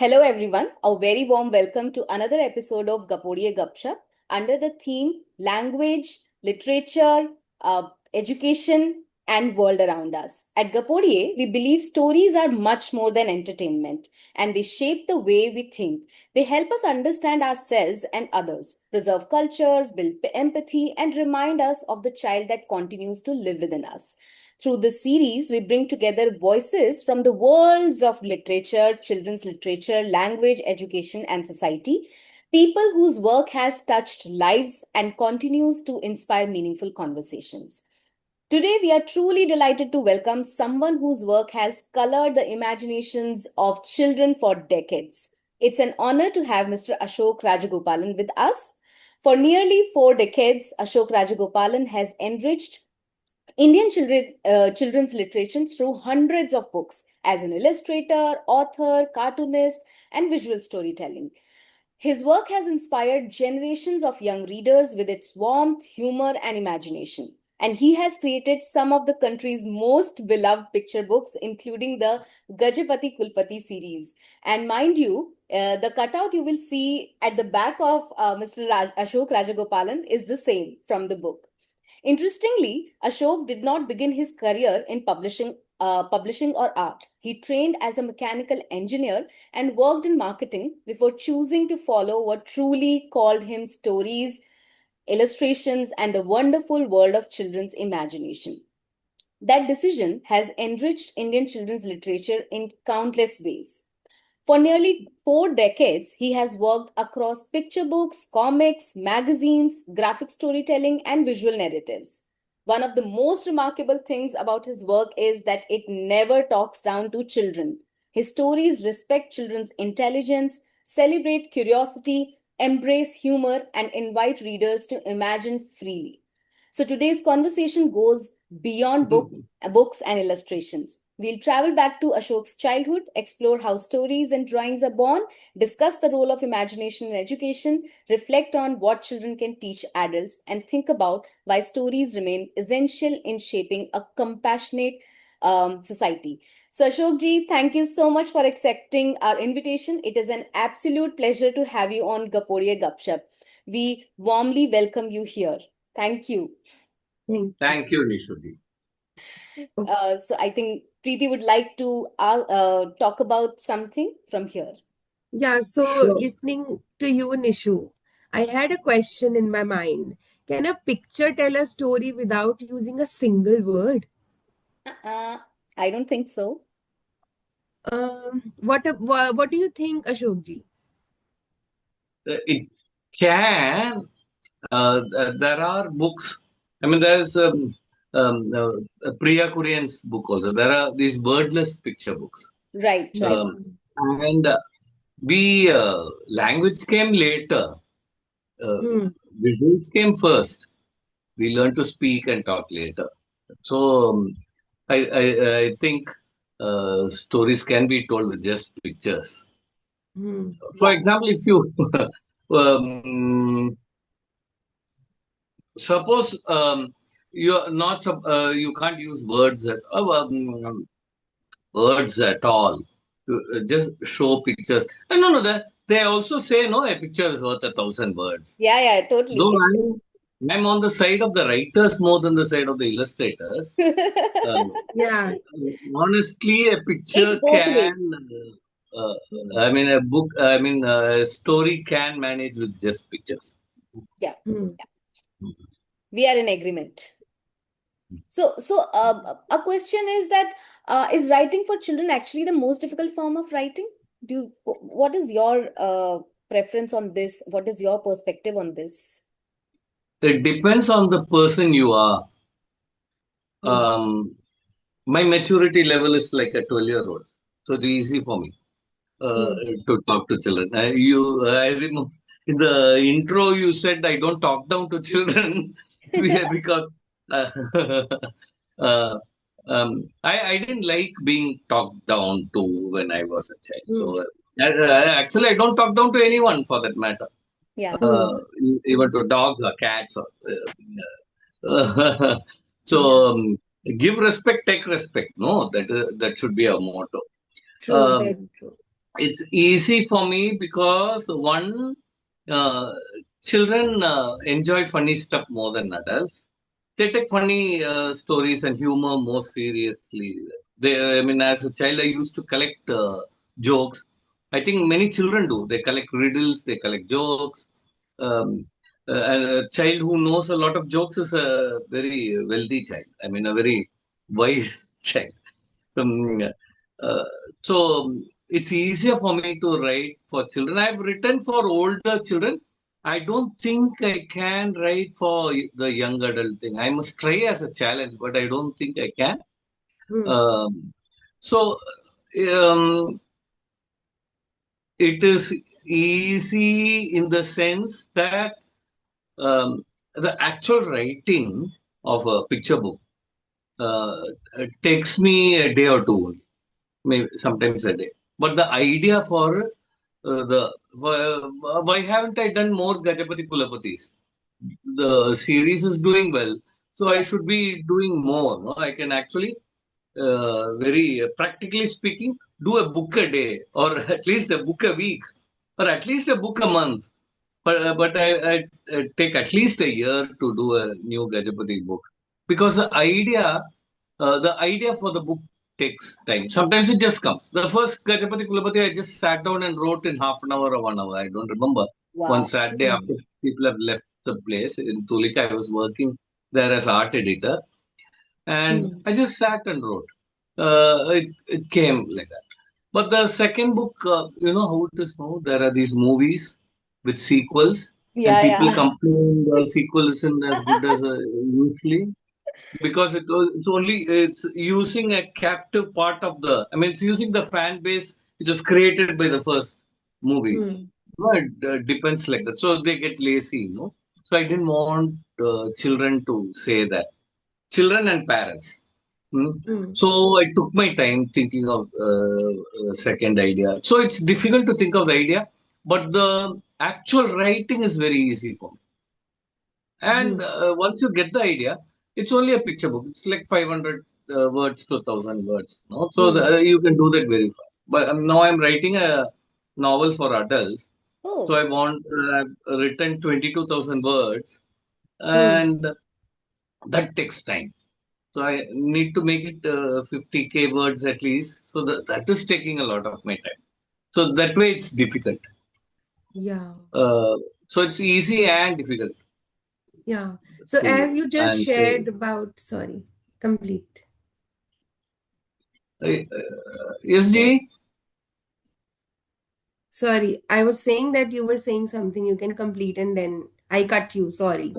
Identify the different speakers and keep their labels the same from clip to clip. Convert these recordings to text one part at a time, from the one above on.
Speaker 1: Hello everyone, a very warm welcome to another episode of Gapodiye Gupshup under the theme language, literature, education and world around us. At Gapodiye, we believe stories are much more than entertainment and they shape the way we think. They help us understand ourselves and others, preserve cultures, build empathy and remind us of the child that continues to live within us. Through this series, we bring together voices from the worlds of literature, children's literature, language, education, and society. People whose work has touched lives and continues to inspire meaningful conversations. Today, we are truly delighted to welcome someone whose work has colored the imaginations of children for decades. It's an honor to have Mr. Ashok Rajagopalan with us. For nearly 4 decades, Ashok Rajagopalan has enriched children's literature through hundreds of books as an illustrator, author, cartoonist, and visual storytelling. His work has inspired generations of young readers with its warmth, humor, and imagination. And he has created some of the country's most beloved picture books, including the Gajapati Kulapati series. And mind you, the cutout you will see at the back of Mr. Ashok Rajagopalan is the same from the book. Interestingly, Ashok did not begin his career in publishing or art. He trained as a mechanical engineer and worked in marketing before choosing to follow what truly called him stories, illustrations, and the wonderful world of children's imagination. That decision has enriched Indian children's literature in countless ways. For nearly 4 decades, he has worked across picture books, comics, magazines, graphic storytelling, and visual narratives. One of the most remarkable things about his work is that it never talks down to children. His stories respect children's intelligence, celebrate curiosity, embrace humor, and invite readers to imagine freely. So today's conversation goes beyond books and illustrations. We'll travel back to Ashok's childhood, explore how stories and drawings are born, discuss the role of imagination in education, reflect on what children can teach adults, and think about why stories remain essential in shaping a compassionate society. So, Ashok ji, thank you so much for accepting our invitation. It is an absolute pleasure to have you on Gapodiye Gupshup. We warmly welcome you here. Thank you.
Speaker 2: Thank you, Nishuji.
Speaker 1: So I think Preeti would like to talk about something from here.
Speaker 3: Yeah, so
Speaker 2: Sure.
Speaker 3: listening to you, Nishu, I had a question in my mind. Can a picture tell a story without using a single word?
Speaker 1: I don't think so.
Speaker 3: What do you think, Ashok ji?
Speaker 2: It can. There are books. I mean, there's Priya Kurian's book also. There are these wordless picture books.
Speaker 1: Right, right.
Speaker 2: And language came later.
Speaker 3: Hmm.
Speaker 2: Visuals came first. We learned to speak and talk later. So I think stories can be told with just pictures.
Speaker 3: Hmm.
Speaker 2: For
Speaker 1: Yeah.
Speaker 2: example, if you um, suppose you're not you can't use words at all. Just show pictures. And no, they also say no, a picture is worth 1,000 words.
Speaker 1: Yeah,
Speaker 2: Though
Speaker 1: totally.
Speaker 2: I'm on the side of the writers more than the side of the illustrators.
Speaker 3: Yeah.
Speaker 2: Honestly, a picture
Speaker 1: It's both ways.
Speaker 2: can. I mean, a book. I mean, a story can manage with just pictures.
Speaker 1: Yeah,
Speaker 3: Hmm.
Speaker 1: we are in agreement. So, a question is that is writing for children actually the most difficult form of writing? What is your preference on this? What is your perspective on this?
Speaker 2: It depends on the person you are.
Speaker 1: Hmm.
Speaker 2: My maturity level is like a 12-year-old, so it's easy for me uh,
Speaker 3: Hmm.
Speaker 2: to talk to children. I remember in the intro you said I don't talk down to children because uh, uh, I didn't like being talked down to when I was a child.
Speaker 3: Hmm.
Speaker 2: So actually, I don't talk down to anyone for that matter,
Speaker 1: Yeah.
Speaker 3: Hmm.
Speaker 2: even to dogs or cats or. So
Speaker 3: Yeah.
Speaker 2: give respect, take respect. No, that should be a motto.
Speaker 3: True.
Speaker 2: Um,
Speaker 3: Very true.
Speaker 2: it's easy for me because one, uh, children enjoy funny stuff more than adults. They take funny stories and humor more seriously. I mean, as a child, I used to collect jokes. I think many children do. They collect riddles, they collect jokes. Um, and a child who knows a lot of jokes is a very wealthy child. I mean, a very wise child. Um, uh, so it's easier for me to write for children. I've written for older children. I don't think I can write for the young adult thing. I must try as a challenge, but I don't think I can.
Speaker 3: Hmm.
Speaker 2: Um, so um, it is easy in the sense that the actual writing of a picture book uh, takes me a day or two, maybe sometimes a day. But the idea for why haven't I done more Gajapati Kulapatis? The series is doing well, so I
Speaker 1: Yeah.
Speaker 2: should be doing more. No? I can actually, very practically speaking, do a book a day, or at least a book a week, or at least a book a month. But I take at least a year to do a new Gajapati book because the idea for the book takes time. Sometimes it just comes. The first Gajapati Kulapati, I just sat down and wrote in half an hour or 1 hour. I don't remember. One
Speaker 1: Wow.
Speaker 2: Saturday
Speaker 3: Hmm.
Speaker 2: after people have left the place in Tulika, I was working there as art editor, and
Speaker 3: Hmm.
Speaker 2: I just sat and wrote. It came like that. But the second book, you know how it is now. There are these movies with sequels, and
Speaker 1: Yeah,
Speaker 2: people
Speaker 1: yeah.
Speaker 2: complain the sequel isn't as good as usually because it's only it's using a captive part of the. I mean, it's using the fan base which was created by the first movie.
Speaker 3: Hmm.
Speaker 2: No, it depends like that. So they get lazy, So I didn't want children to say that. Children and parents. Hmm.
Speaker 3: Hmm.
Speaker 2: So I took my time thinking of a second idea. So it's difficult to think of the idea, but the actual writing is very easy for me. And
Speaker 3: Hmm.
Speaker 2: once you get the idea, it's only a picture book. It's like 500 words to 1,000 words. No? So
Speaker 3: Hmm.
Speaker 2: you can do that very fast. But now I'm writing a novel for adults. So
Speaker 1: Oh,
Speaker 2: I want written 22,000 words,
Speaker 3: Hmm.
Speaker 2: and that takes time. So I need to make it 50K words at least. So that is taking a lot of my time. So that way it's difficult.
Speaker 3: Yeah.
Speaker 2: Uh, so it's easy and difficult
Speaker 3: Yeah. So
Speaker 2: to
Speaker 3: as you just
Speaker 2: answer.
Speaker 3: shared about, sorry, complete.
Speaker 2: Yes,
Speaker 3: Yeah.
Speaker 2: Ji?
Speaker 3: Sorry, I was saying that you were saying something you can complete and then I cut you. Sorry.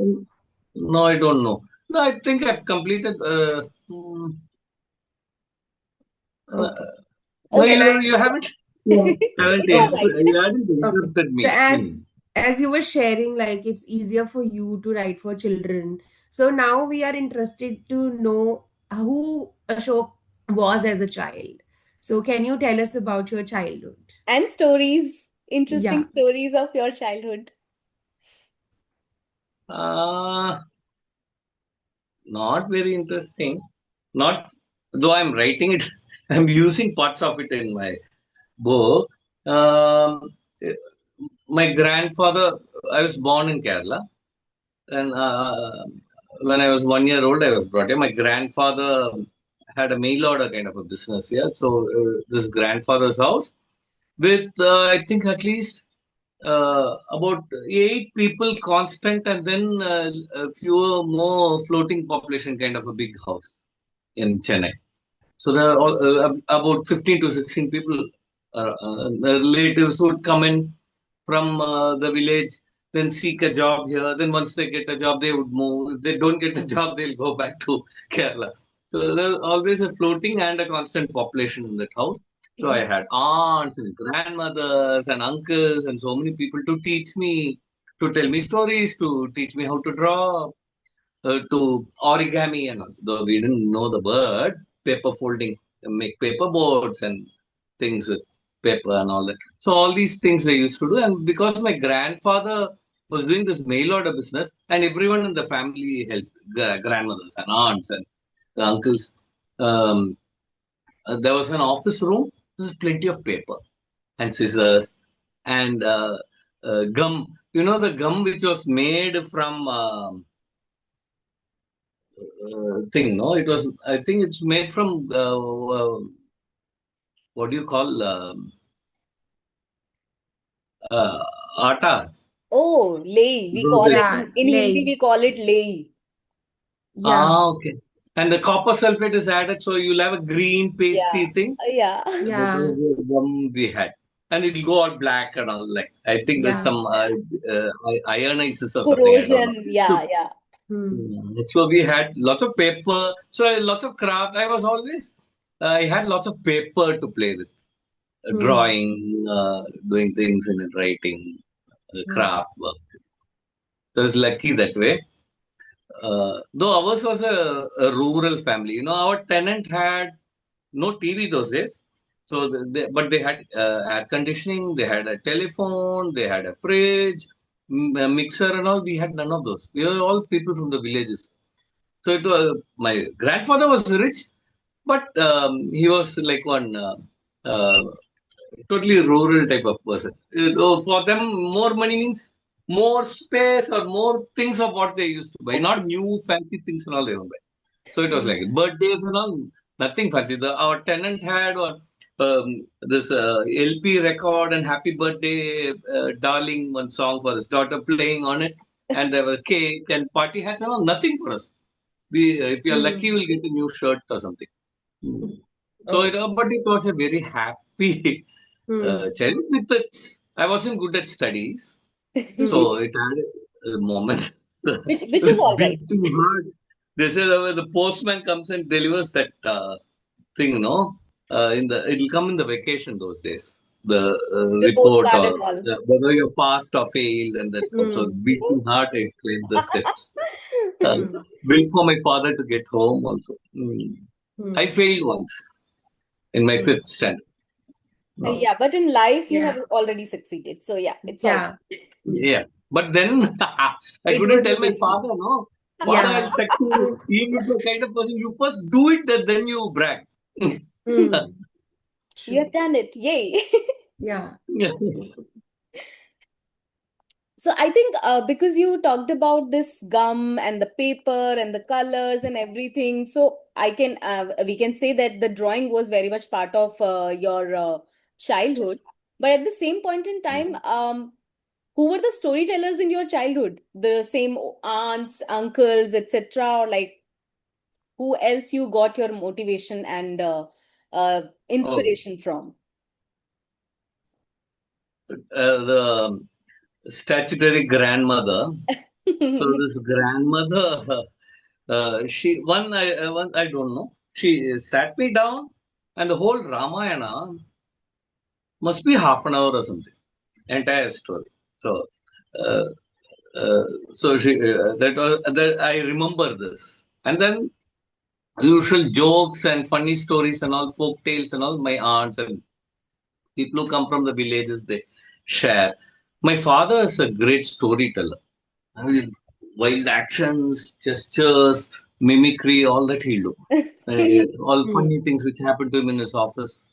Speaker 2: No, I don't know. No, I think I've completed. Uh,
Speaker 3: Okay. So
Speaker 2: no,
Speaker 3: can
Speaker 1: okay.
Speaker 2: you
Speaker 3: I?
Speaker 2: haven't.
Speaker 1: You're
Speaker 2: Haven't
Speaker 3: Okay.
Speaker 1: right.
Speaker 2: you haven't
Speaker 3: Okay.
Speaker 2: interrupted
Speaker 3: So
Speaker 2: me.
Speaker 3: as you were sharing, like it's easier for you to write for children. So now we are interested to know who Ashok was as a child. So can you tell us about your childhood?
Speaker 1: And stories,
Speaker 3: Yeah.
Speaker 1: interesting stories of your childhood.
Speaker 2: Uh, Not very interesting. Not though I'm writing it. I'm using parts of it in my book. Um, my grandfather. I was born in Kerala, and when I was 1 year old, I was brought here. My grandfather had a mail order kind of a business here. So this grandfather's house with I think at least about 8 people constant, and then a few more floating population kind of a big house in Chennai. So there are about 15 to 16 people. Relatives would come in from the village, then seek a job here. Then once they get a job, they would move. If they don't get a job, they'll go back to Kerala. So there's always a floating and a constant population in that house. So I
Speaker 1: Yeah.
Speaker 2: had aunts and grandmothers and uncles and so many people to teach me, to tell me stories, to teach me how to draw, to origami, and all. Though we didn't know the word, paper folding, make paper boards and things with paper and all that. So all these things I used to do, and because my grandfather was doing this mail order business, and everyone in the family helped, grandmothers and aunts and the uncles. Um, there was an office room. There was plenty of paper. and scissors and gum. You know the gum which was made from thing, no? It was, I think it's made from what do you call uh, atta?
Speaker 1: Oh, lei. We
Speaker 2: Those
Speaker 1: call it
Speaker 2: days.
Speaker 3: Yeah,
Speaker 1: in Hindi.
Speaker 3: like,
Speaker 1: We call it lei.
Speaker 3: yeah,
Speaker 2: Ah, okay. And the copper sulfate is added, so you'll have a green
Speaker 1: Yeah.
Speaker 2: pasty thing.
Speaker 1: Yeah.
Speaker 2: That was
Speaker 3: yeah,
Speaker 2: the gum we had. And it'll go all black and all. Like I think there's
Speaker 3: yeah.
Speaker 2: some ionizes or something. I don't know.
Speaker 1: Corrosion.
Speaker 2: So,
Speaker 1: Yeah. Yeah.
Speaker 3: Hmm.
Speaker 2: so we had lots of paper. So lots of craft. I was always. I had lots of paper to play with.
Speaker 3: Hmm.
Speaker 2: Drawing, doing things in it, writing,
Speaker 3: Hmm.
Speaker 2: craft work. I was lucky that way. Though ours was a rural family, our tenant had no TV those days. So, but they had air conditioning, they had a telephone, they had a fridge, a mixer, and all. We had none of those. We were all people from the villages. So it was my grandfather was rich, but he was like one uh, totally rural type of person. For them, more money means more space or more things of what they used to buy, not new fancy things and all they would buy. So it was like
Speaker 3: Hmm.
Speaker 2: birthdays and all, nothing fancy. Our tenant had this LP record and Happy Birthday, Darling, one song for his daughter playing on it, and there were cake and party hats and all, nothing for us. If you're lucky,
Speaker 3: Hmm.
Speaker 2: you'll get a new shirt or something. So,
Speaker 3: Oh.
Speaker 2: but it was a very happy
Speaker 3: Hmm.
Speaker 2: child. I wasn't good at studies,
Speaker 3: Hmm.
Speaker 2: so it had moments.
Speaker 1: Which is all right.
Speaker 2: Beating hard. They said the postman comes and delivers that thing, no? It'll come in the vacation those days. The
Speaker 1: Report
Speaker 2: report
Speaker 1: card
Speaker 2: or
Speaker 1: and all.
Speaker 2: whether you passed or failed, and that also
Speaker 3: Hmm.
Speaker 2: beating heart. I climbed the steps. Uh,
Speaker 3: Hmm.
Speaker 2: Wait for my father to get home. Also, I
Speaker 3: Hmm.
Speaker 2: failed once in my
Speaker 3: Hmm.
Speaker 2: fifth standard. No.
Speaker 1: Yeah, but in life you have
Speaker 3: Yeah,
Speaker 1: already succeeded. So yeah, it's all
Speaker 3: yeah.
Speaker 1: right.
Speaker 3: Hmm.
Speaker 2: Yeah, but then I
Speaker 3: It
Speaker 2: couldn't
Speaker 3: was a
Speaker 2: tell my
Speaker 3: big,
Speaker 2: father, no. Father, I'll
Speaker 3: yeah.
Speaker 2: succeed.
Speaker 3: Hmm.
Speaker 2: He is the kind of person you first do it, then you brag.
Speaker 3: Hmm.
Speaker 1: You
Speaker 3: True.
Speaker 1: have done it. Yay.
Speaker 3: Yeah.
Speaker 1: So I think because you talked about this gum and the paper and the colors and everything, so I can we can say that the drawing was very much part of your childhood. But at the same point in time, who were the storytellers in your childhood? The same aunts, uncles, etc., or like who else you got your motivation and
Speaker 2: Oh,
Speaker 1: inspiration from?
Speaker 2: the statutory grandmother. So this grandmother, I don't know. She sat me down, and the whole Ramayana must be half an hour or something. Entire story. So, uh, uh, so that I remember this, and then usual jokes and funny stories and all folk tales and all my aunts and people who come from the villages they share. My father is a great storyteller. I mean, wild actions, gestures, mimicry, all that he'll do. All
Speaker 3: Hmm.
Speaker 2: funny things which happen to him in his office,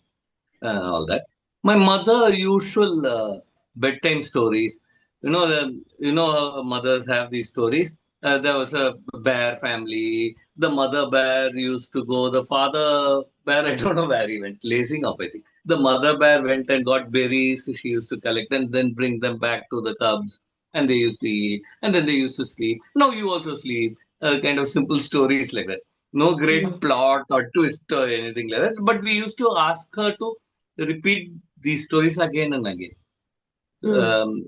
Speaker 2: all that. My mother usual bedtime stories. How mothers have these stories. There was a bear family. The mother bear used to go. The father bear, I don't know where he went, lazing off, I think. The mother bear went and got berries. She used to collect and then bring them back to the cubs. And they used to eat. And then they used to sleep. Now you also sleep. Kind of simple stories like that. No great
Speaker 3: Hmm.
Speaker 2: plot or twist or anything like that. But we used to ask her to repeat these stories again and again.
Speaker 3: Hmm.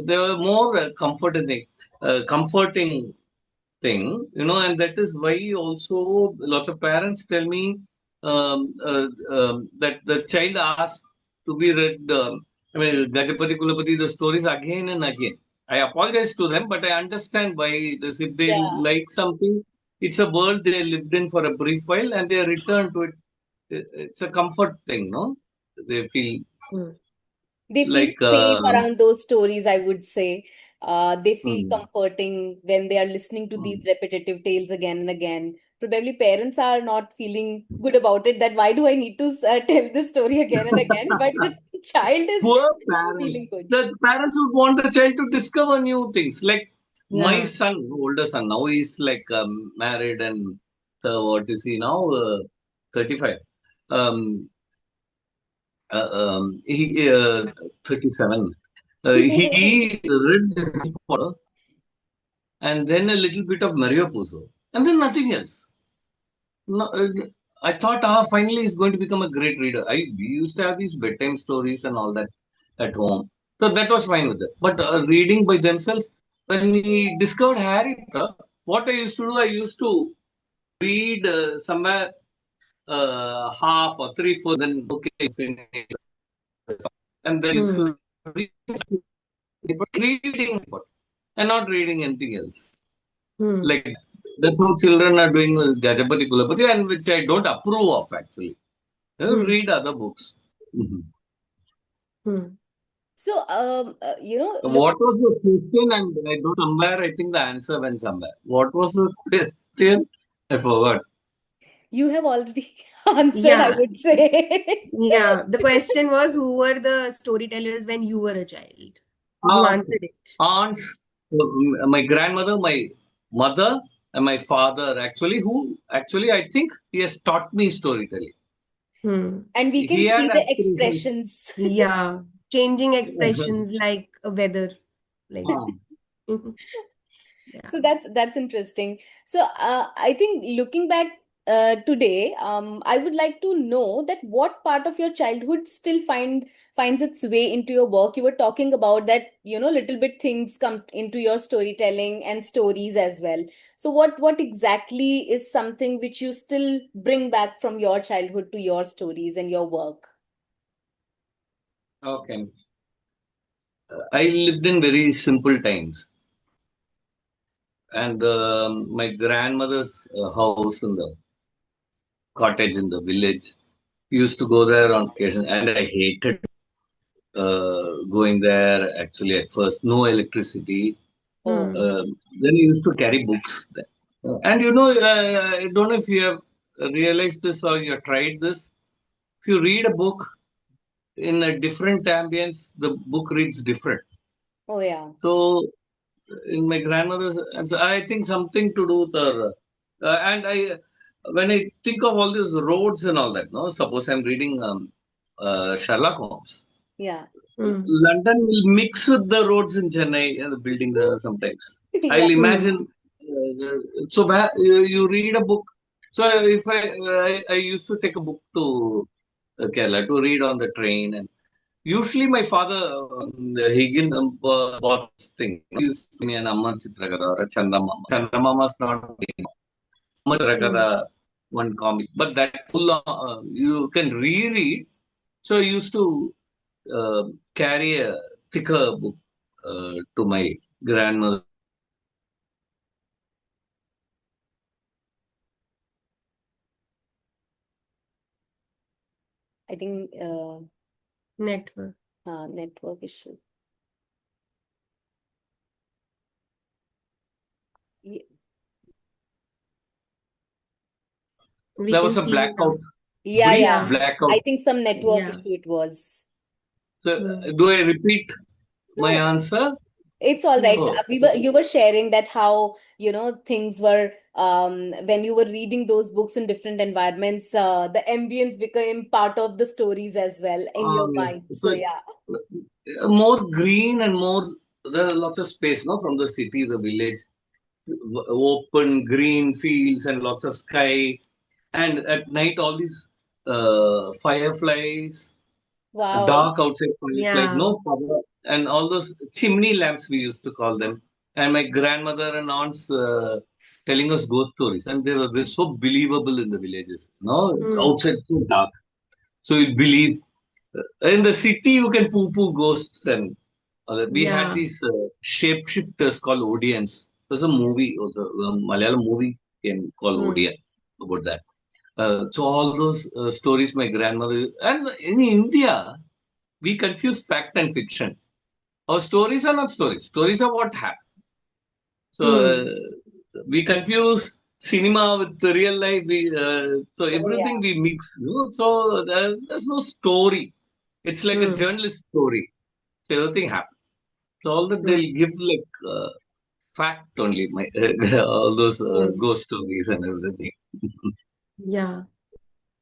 Speaker 2: They were more comforting thing, and that is why also lots of parents tell me that the child asks to be read. Gajapati Kulapati, the stories again and again. I apologize to them, but I understand why it is. If they
Speaker 1: Yeah.
Speaker 2: like something, it's a world they lived in for a brief while and they return to it. It's a comfort thing, no? They feel
Speaker 3: Hmm.
Speaker 1: They feel
Speaker 2: like,
Speaker 1: safe around those stories, I would say. They feel
Speaker 2: mm,
Speaker 1: comforting when they are listening to these
Speaker 2: mm.
Speaker 1: repetitive tales again and again. Probably parents are not feeling good about it, that why do I need to tell this story again and again? But the child is
Speaker 2: Poor
Speaker 1: feeling
Speaker 2: parents.
Speaker 1: good.
Speaker 2: The parents would want the child to discover new things. Like my
Speaker 3: Yeah.
Speaker 2: son, older son, now he's like married and what is he now? 35. Um, he 37. He read Harry Potter and then a little bit of Mario Puzo and then nothing else. No, I thought, finally he's going to become a great reader. We used to have these bedtime stories and all that at home, so that was fine with it. But reading by themselves, when we discovered Harry Potter, what I used to do, I used to read somewhere half or three, four, then okay, finish, and then used
Speaker 3: Hmm.
Speaker 2: to read, but reading and not reading anything else.
Speaker 3: Hmm.
Speaker 2: Like that's how children are doing with Gajapati Kulapati, and which I don't approve of actually.
Speaker 3: Hmm.
Speaker 2: Read other books. Mhm.
Speaker 3: Hmm.
Speaker 1: So, look,
Speaker 2: What was the question? And I don't somewhere. I think the answer went somewhere. What was the question? I forgot.
Speaker 1: you have already answered, I
Speaker 3: Yeah.
Speaker 1: would say.
Speaker 3: Yeah. The question was, who were the storytellers when you were a child? You
Speaker 2: Okay.
Speaker 3: answered it.
Speaker 2: Aunts, my grandmother, my mother, and my father. Actually, who actually I think he has taught me storytelling.
Speaker 3: Hmm.
Speaker 1: And we can
Speaker 2: He
Speaker 1: see
Speaker 2: had
Speaker 1: the
Speaker 2: aspirations.
Speaker 1: expressions.
Speaker 3: Yeah. Changing expressions like a weather. Like, yeah.
Speaker 1: So that's interesting. So I think looking back today, I would like to know that what part of your childhood still finds its way into your work. You were talking about that, little bit things come into your storytelling and stories as well. So what exactly is something which you still bring back from your childhood to your stories and your work?
Speaker 2: Okay. I lived in very simple times, and my grandmother's house in the cottage in the village. Used to go there on occasion, and I hated going there. Actually, at first, no electricity.
Speaker 1: Oh,
Speaker 3: Hmm.
Speaker 2: Then I used to carry books there. And I don't know if you have realized this or you have tried this. If you read a book in a different ambience, the book reads different.
Speaker 1: oh yeah.
Speaker 2: So in my grandmother's, and so I think something to do with her. And when I think of all these roads and all that, no, suppose I'm reading Sherlock Holmes.
Speaker 1: Yeah.
Speaker 3: Hmm.
Speaker 2: London will mix with the roads in Chennai and the building sometimes.
Speaker 1: Yeah.
Speaker 2: I'll
Speaker 3: Hmm.
Speaker 2: imagine. So you read a book. So if I used to take a book to Kerala to read on the train, and usually my father bought this thing. He used to me an Amma Chitrakara or a Chandamama. Chandamama is not a name. Amma
Speaker 3: Hmm.
Speaker 2: Chitrakara, one comic, but that full you can reread. So I used to uh, carry a thicker book to my grandmother.
Speaker 1: I think
Speaker 3: Network.
Speaker 1: network issue. Ye-
Speaker 3: We
Speaker 2: There
Speaker 3: can
Speaker 2: was a
Speaker 3: see you
Speaker 2: blackout,
Speaker 3: now.
Speaker 1: Yeah,
Speaker 2: brief
Speaker 1: yeah.
Speaker 3: Yeah.
Speaker 2: blackout.
Speaker 1: I think some network
Speaker 3: Yeah.
Speaker 1: issue it was.
Speaker 2: So
Speaker 3: Hmm.
Speaker 2: do I repeat my
Speaker 1: No,
Speaker 2: answer?
Speaker 1: it's all right.
Speaker 3: No.
Speaker 2: Oh,
Speaker 1: You were sharing that how, things were when you were reading those books in different environments, the ambience became part of the stories as well in your
Speaker 2: yes.
Speaker 1: mind. So
Speaker 2: So
Speaker 1: yeah.
Speaker 2: more green and more, there are lots of space, no, from the city, the village, open green fields and lots of sky. And at night, all these fireflies,
Speaker 1: Wow.
Speaker 2: dark outside fireflies,
Speaker 3: Yeah.
Speaker 2: no power, and all those chimney lamps we used to call them. And my grandmother and aunts telling us ghost stories, and they're so believable in the villages. No, it's
Speaker 3: Hmm.
Speaker 2: outside so dark, so you believe. In the city, you can poo-poo ghosts, and we had
Speaker 3: Yeah.
Speaker 2: these shapeshifters called Odians. There's a movie, also a Malayalam movie came called
Speaker 3: Hmm.
Speaker 2: Odian about that. So all those stories my grandmother, and in India we confuse fact and fiction. Our stories are not stories. Stories are what happened. So
Speaker 3: Hmm.
Speaker 2: we confuse cinema with the real life. So
Speaker 1: Oh
Speaker 2: everything
Speaker 1: yeah.
Speaker 2: we mix. So there's no story. It's like a
Speaker 3: Hmm.
Speaker 2: journalist story. So everything happened. So all that
Speaker 3: Hmm.
Speaker 2: they'll give like fact only, my all those
Speaker 3: Hmm.
Speaker 2: ghost stories and everything.
Speaker 3: Yeah.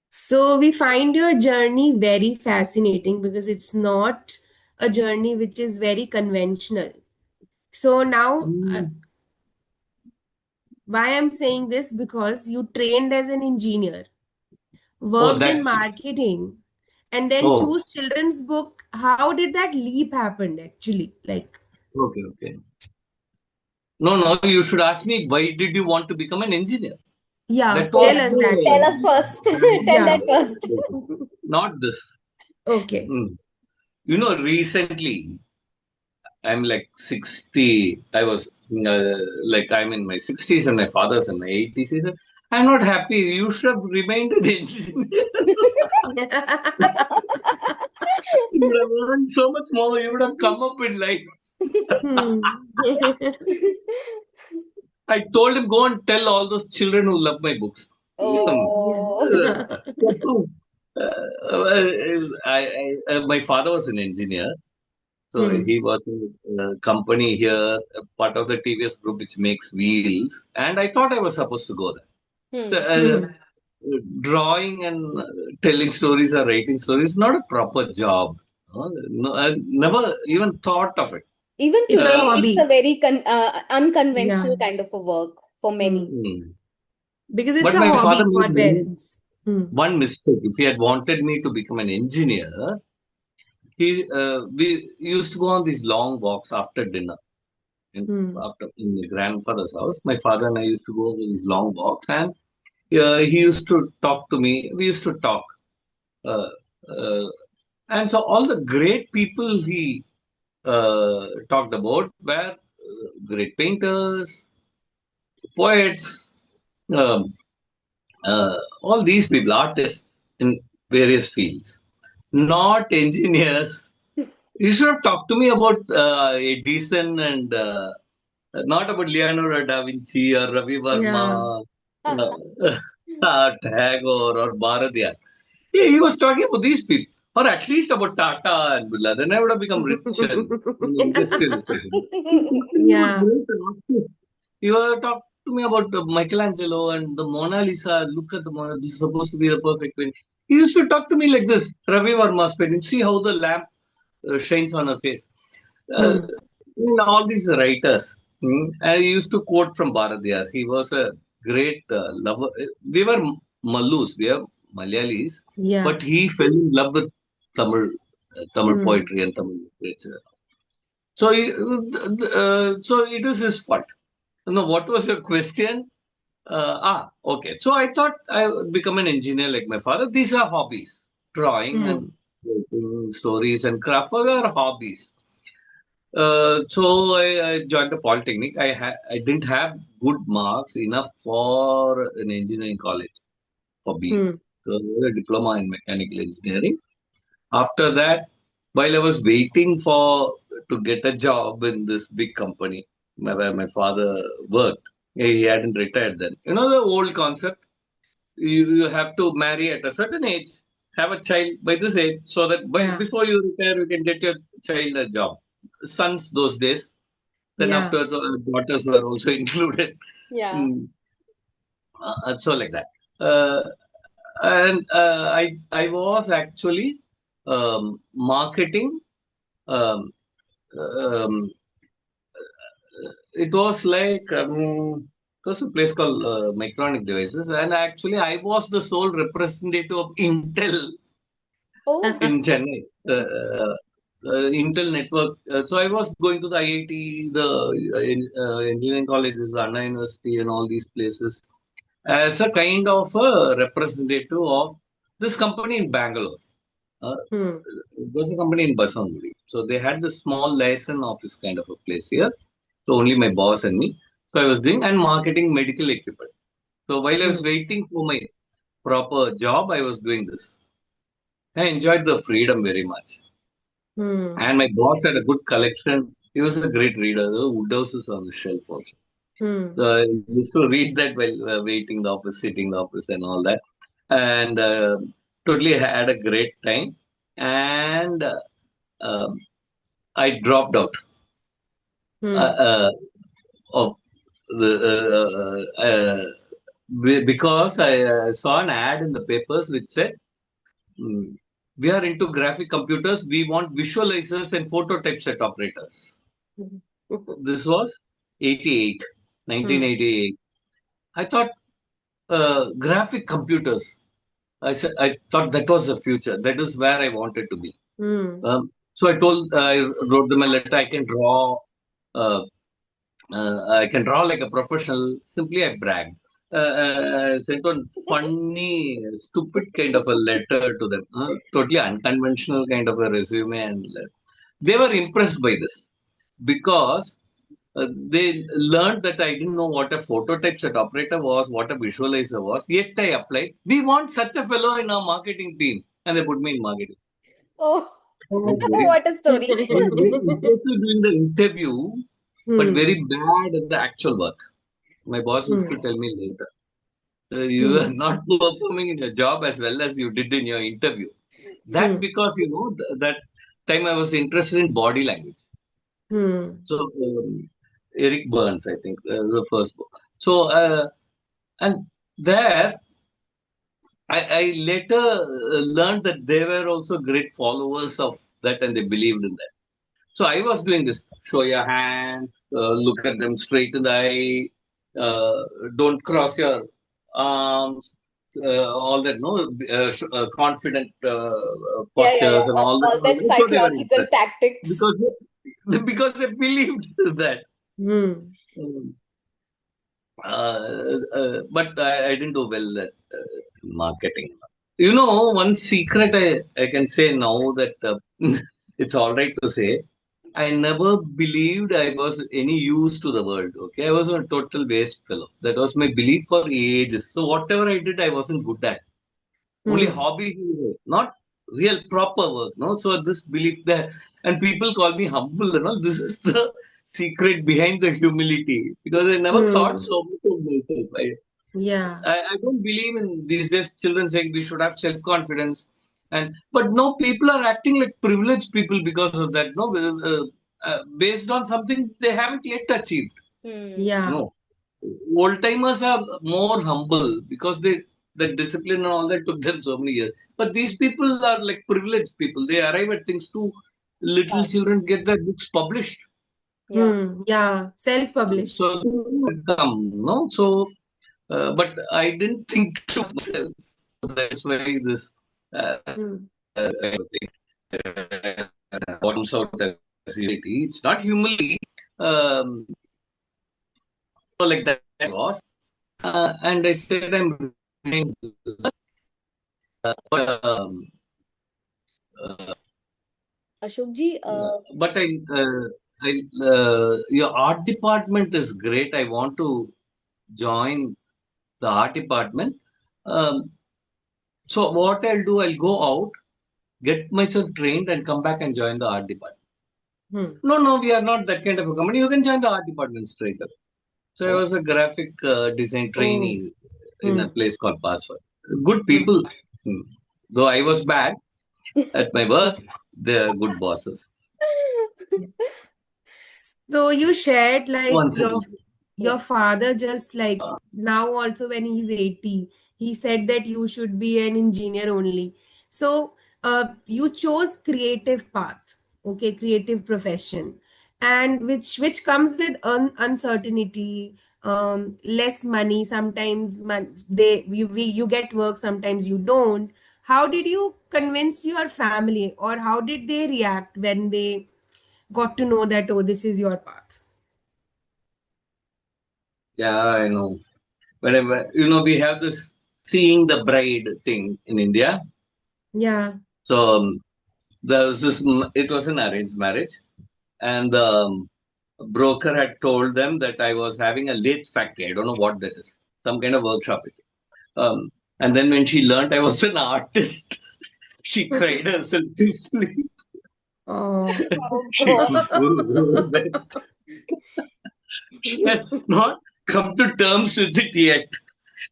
Speaker 3: So we find your journey very fascinating because it's not a journey which is very conventional. So now,
Speaker 2: Mm.
Speaker 3: why I'm saying this because you trained as an engineer,
Speaker 2: Oh,
Speaker 3: worked in
Speaker 2: that.
Speaker 3: marketing, and then
Speaker 2: Oh,
Speaker 3: choose children's book. How did that leap happen actually? Like,
Speaker 2: okay, okay. No, no, you should ask me why did you want to become an engineer?
Speaker 3: yeah,
Speaker 2: That
Speaker 1: Oh,
Speaker 2: was
Speaker 3: tell us that
Speaker 1: tell
Speaker 3: first.
Speaker 1: us first. Tell
Speaker 3: Yeah.
Speaker 1: that first.
Speaker 2: not this.
Speaker 3: Okay.
Speaker 2: Mm. You know, recently I'm like 60. I was like I'm in my 60s and my father's in my 80s. He said, I'm not happy. You should have remained an engineer. You would have earned so much more. You would have come up with life.
Speaker 3: Hmm.
Speaker 2: I told him, go and tell all those children who love my books.
Speaker 3: Yeah.
Speaker 2: So, my father was an engineer. So
Speaker 3: Hmm.
Speaker 2: he was in a company here, a part of the TVS group which makes wheels. And I thought I was supposed to go there. So,
Speaker 1: Hmm.
Speaker 3: Hmm.
Speaker 2: drawing and telling stories or writing stories is not a proper job. No, I never even thought of it.
Speaker 1: Even
Speaker 3: It's a
Speaker 1: today,
Speaker 2: Uh,
Speaker 1: it's a
Speaker 3: hobby.
Speaker 1: very
Speaker 3: Yeah.
Speaker 1: unconventional kind of a work for many.
Speaker 3: Hmm.
Speaker 2: hmm.
Speaker 3: Because it's
Speaker 2: But
Speaker 3: a
Speaker 2: my father
Speaker 3: hobby
Speaker 2: made
Speaker 3: for parents. Hmm.
Speaker 2: one mistake. If he had wanted me to become an engineer, we used to go on these long walks after dinner.
Speaker 3: Hmm.
Speaker 2: In my grandfather's house, my father and I used to go on these long walks, and he used to talk to me. We used to talk, uh, uh, and so all the great people he talked about were great painters, poets, um, all these people, artists in various fields, not engineers. You should have talked to me about Edison and not about Leonardo da Vinci or Ravi
Speaker 3: Yeah.
Speaker 2: Verma, Tagore or Bharadiyar. He was talking about these people, or at least about Tata and Birla. Then I would have become rich and industrial station. He was
Speaker 3: Yeah.
Speaker 2: great artist. You talked to me about Michelangelo and the Mona Lisa. Look at the Mona. This is supposed to be the perfect painting. He used to talk to me like this. Ravi Verma's painting. See how the lamp shines on her face. Uh,
Speaker 3: Hmm.
Speaker 2: all these writers. I used to quote from Bharadiyar. He was a great lover. We were Malus, we are Malayalis,
Speaker 3: Yeah.
Speaker 2: but he fell in love with Tamil
Speaker 3: Hmm.
Speaker 2: poetry and Tamil literature. So, so it is his fault. No, what was your question? Okay. So I thought I would become an engineer like my father. These are hobbies. Drawing
Speaker 3: Hmm.
Speaker 2: and writing stories and craft are hobbies. So I joined the polytechnic. I didn't have good marks enough for an engineering college for B.
Speaker 3: Hmm.
Speaker 2: So I did a diploma in mechanical engineering. After that, while I was waiting for to get a job in this big company where my father worked, he hadn't retired then. You know the old concept. You have to marry at a certain age, have a child by this age, so that
Speaker 3: Yeah.
Speaker 2: before you retire, you can get your child a job. Sons those days. Then
Speaker 3: Yeah.
Speaker 2: afterwards, daughters were also included.
Speaker 1: Yeah.
Speaker 2: Mm, so like that. Uh, and I was actually marketing. Um, um, it was like it was a place called Micronic Devices, and actually I was the sole representative of Intel
Speaker 1: Oh.
Speaker 2: in Chennai. Intel network. So I was going to the IIT, the engineering colleges, Anna University, and all these places as a kind of a representative of this company in Bangalore. Uh,
Speaker 3: Hmm.
Speaker 2: it was a company in Basangudi. So they had this small license office kind of a place here. So only my boss and me. So I was doing and marketing medical equipment. So while I was
Speaker 3: Hmm.
Speaker 2: waiting for my proper job, I was doing this. I enjoyed the freedom very much.
Speaker 3: Hmm.
Speaker 2: And my boss had a good collection. He was a great reader. There were wood houses on the shelf also.
Speaker 3: Hmm.
Speaker 2: So I used to read that while waiting the office, sitting the office, and all that. And totally had a great time. and um, I dropped out
Speaker 3: Hmm.
Speaker 2: uh, of the because I saw an ad in the papers which said, "Hmm, we are into graphic computers. We want visualizers and phototype set operators." This was 88,
Speaker 3: Hmm.
Speaker 2: 1988. I thought graphic computers. I thought that was the future. That is where I wanted to be.
Speaker 3: Hmm.
Speaker 2: So I wrote them a letter. Uh, I can draw like a professional. Simply, I bragged. I sent one funny, stupid kind of a letter to them. Totally unconventional kind of a resume, and they were impressed by this because they learned that I didn't know what a phototype set operator was, what a visualizer was. Yet I applied. We want such a fellow in our marketing team, and they put me in marketing.
Speaker 1: Oh,
Speaker 2: I was very,
Speaker 1: what a story.
Speaker 2: I was very impressive during the interview, but
Speaker 3: Hmm.
Speaker 2: very bad at the actual work. My boss used to
Speaker 3: Hmm.
Speaker 2: tell me later, you
Speaker 3: Hmm.
Speaker 2: are not performing in your job as well as you did in your interview. That
Speaker 3: Hmm.
Speaker 2: because that time I was interested in body language.
Speaker 3: Hmm.
Speaker 2: So Eric Burns, I think, the first book. So and there I later learned that they were also great followers of that and they believed in that. So I was doing this: show your hands, look at them straight in the eye, don't cross your arms, all that, no, confident
Speaker 1: Yeah, yeah, yeah.
Speaker 2: postures and all that.
Speaker 1: All that
Speaker 2: So they were
Speaker 1: psychological
Speaker 2: impressed
Speaker 1: tactics.
Speaker 2: because because they believed that.
Speaker 3: Hmm.
Speaker 2: Um, but I didn't do well at marketing. One secret I can say now that it's all right to say. I never believed I was any use to the world. Okay, I was a total waste fellow. That was my belief for ages. So whatever I did, I wasn't good at. Only
Speaker 3: Hmm.
Speaker 2: hobbies, not real proper work. No, so this belief there, and people call me humble. And all. This is the secret behind the humility because I never thought
Speaker 3: Hmm.
Speaker 2: so much of myself.
Speaker 3: Yeah.
Speaker 2: I don't believe in these days children saying we should have self confidence, and but no, people are acting like privileged people because of that. No, based on something they haven't yet achieved.
Speaker 1: Hmm.
Speaker 3: Yeah.
Speaker 2: No, old timers are more humble because they the discipline and all that took them so many years. But these people are like privileged people. They arrive at things too. Little
Speaker 1: Fast.
Speaker 2: children get their books published.
Speaker 1: Yeah.
Speaker 3: Hmm. Yeah. Self-published.
Speaker 2: So come, no. So, but I didn't think to myself. That's why this
Speaker 3: Hmm.
Speaker 2: bottoms out as humility. It's not humility. Um, so like that was, and I said I'm reading this, but uh,
Speaker 1: Ashok ji,
Speaker 2: but your art department is great. I want to join the art department. Um, so what I'll do, I'll go out, get myself trained, and come back and join the art department.
Speaker 3: Hmm.
Speaker 2: No, no, we are not that kind of a company. You can join the art department straight up. So I
Speaker 1: oh,
Speaker 2: was a graphic design
Speaker 3: Oh.
Speaker 2: trainee in a
Speaker 3: Hmm.
Speaker 2: place called Password. Good
Speaker 3: Hmm.
Speaker 2: people. Hmm. Though I was bad at my work, they're good bosses.
Speaker 3: So you shared like
Speaker 2: Once again.
Speaker 3: your father just like now also when he's 80, he said that you should be an engineer only. So you chose creative path, okay, creative profession, and which comes with uncertainty, less money. Sometimes you get work, sometimes you don't. How did you convince your family, or how did they react when they got to know that, oh, this is your path?
Speaker 2: Yeah, I know. Whenever, we have this seeing the bride thing in India.
Speaker 3: Yeah.
Speaker 2: So there was this, it was an arranged marriage. And the broker had told them that I was having a lathe factory. I don't know what that is, some kind of workshop. And then when she learned I was an artist, she cried herself to sleep.
Speaker 3: Oh.
Speaker 1: oh
Speaker 2: She
Speaker 1: God.
Speaker 2: could that she has not come to terms with it yet.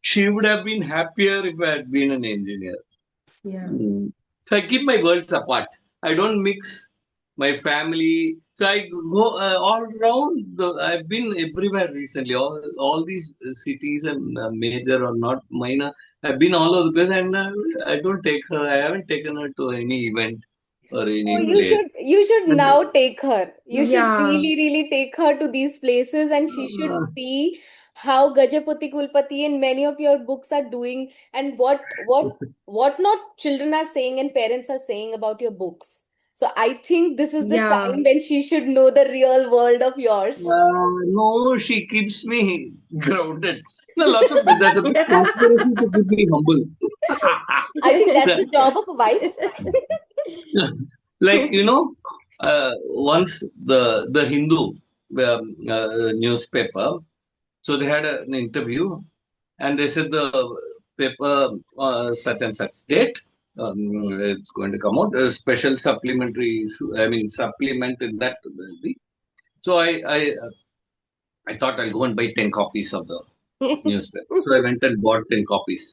Speaker 2: She would have been happier if I had been an engineer.
Speaker 3: Yeah.
Speaker 2: Mm. So I keep my worlds apart. I don't mix my family. So I go all around. I've been everywhere recently. All these cities and major or not minor. I've been all over the place, and I don't take her. I haven't taken her to any event or
Speaker 1: Oh,
Speaker 2: any
Speaker 1: you
Speaker 2: place.
Speaker 1: should
Speaker 2: And
Speaker 1: now take her. You should
Speaker 3: Yeah.
Speaker 1: really take her to these places, and she should see how Gajapati Kulpati and many of your books are doing, and what not children are saying and parents are saying about your books. So I think this is the
Speaker 3: Yeah.
Speaker 1: time when she should know the real world of yours.
Speaker 2: no, she keeps me grounded. No, there's a big conspiracy to keep me humble.
Speaker 1: I think that's the job of a wife.
Speaker 2: Like once the Hindu newspaper, so they had an interview, and they said the paper such and such date, it's going to come out a special supplementary, I mean supplement in that. So I thought I'll go and buy 10 copies of the newspaper. So I went and bought 10 copies.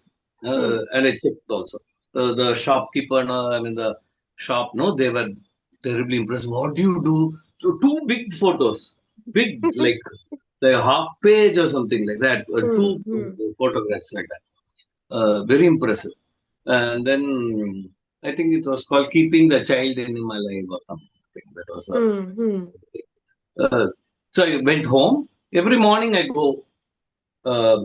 Speaker 3: Hmm.
Speaker 2: And I checked also. The shopkeeper, no, I mean, the shop, no, they were terribly impressed. What do you do? So two big photos, big, like the half page or something like that,
Speaker 3: Hmm.
Speaker 2: two
Speaker 3: Hmm.
Speaker 2: photographs like that. Very impressive. And then I think it was called Keeping the Child in My Life or something. That was
Speaker 3: Hmm. Hmm.
Speaker 2: so I went home. Every morning I go um,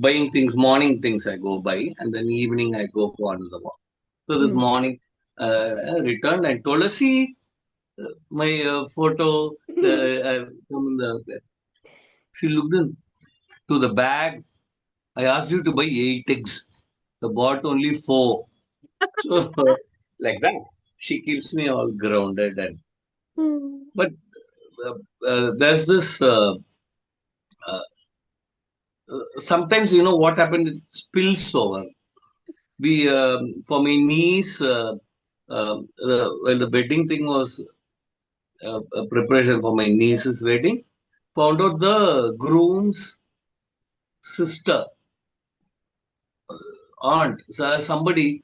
Speaker 2: buying things, morning things I go buy, and then evening I go for another walk. So this
Speaker 3: Hmm.
Speaker 2: morning I returned and told her, see my photo. Come in she looked into the bag. I asked you to buy 8 eggs. I bought only 4. So like that, she keeps me all grounded. And
Speaker 3: Hmm.
Speaker 2: but there's this. Sometimes what happened, it spills over. We For my niece, well, the wedding thing was a preparation for my niece's wedding. Found out the groom's sister, aunt, so somebody,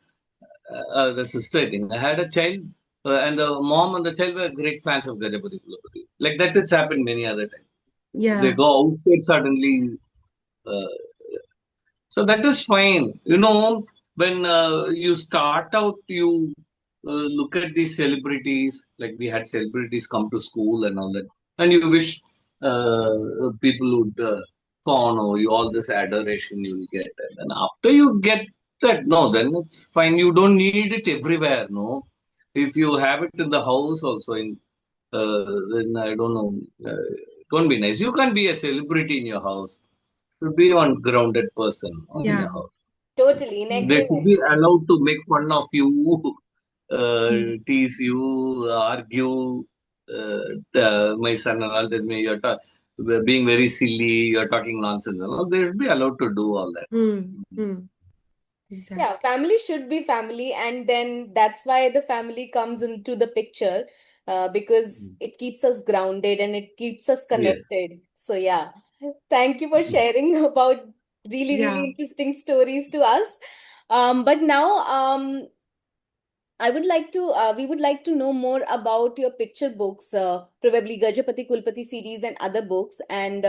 Speaker 2: the sister, I think, I had a child, and the mom and the child were great fans of Gajapati Kulapati. Like that, it's happened many other times. They
Speaker 3: Yeah.
Speaker 2: go outside suddenly. Uh, So that is fine. When you start out, you look at these celebrities, like we had celebrities come to school and all that, and you wish people would fawn over you, all this adoration you will get. And then after you get that, no, then it's fine. You don't need it everywhere, no. If you have it in the house also, then I don't know, it won't be nice. You can't be a celebrity in your house. Should be one grounded person in
Speaker 3: Yeah.
Speaker 2: your house.
Speaker 1: Totally in
Speaker 2: They should be
Speaker 1: agreement.
Speaker 2: allowed to make fun of you,
Speaker 3: Hmm.
Speaker 2: tease you, argue. My son and all this, you're being very silly, you're talking nonsense. And all. They should be allowed to do all that.
Speaker 3: Hmm. Hmm.
Speaker 1: Yeah,
Speaker 3: Exactly.
Speaker 1: family should be family, and then that's why the family comes into the picture, because it keeps us grounded and it keeps us
Speaker 2: Yes.
Speaker 1: connected. So, yeah, thank you for sharing about really
Speaker 3: Yeah.
Speaker 1: interesting stories to us. But now, we would like to know more about your picture books, probably Gajapati Kulpati series and other books. And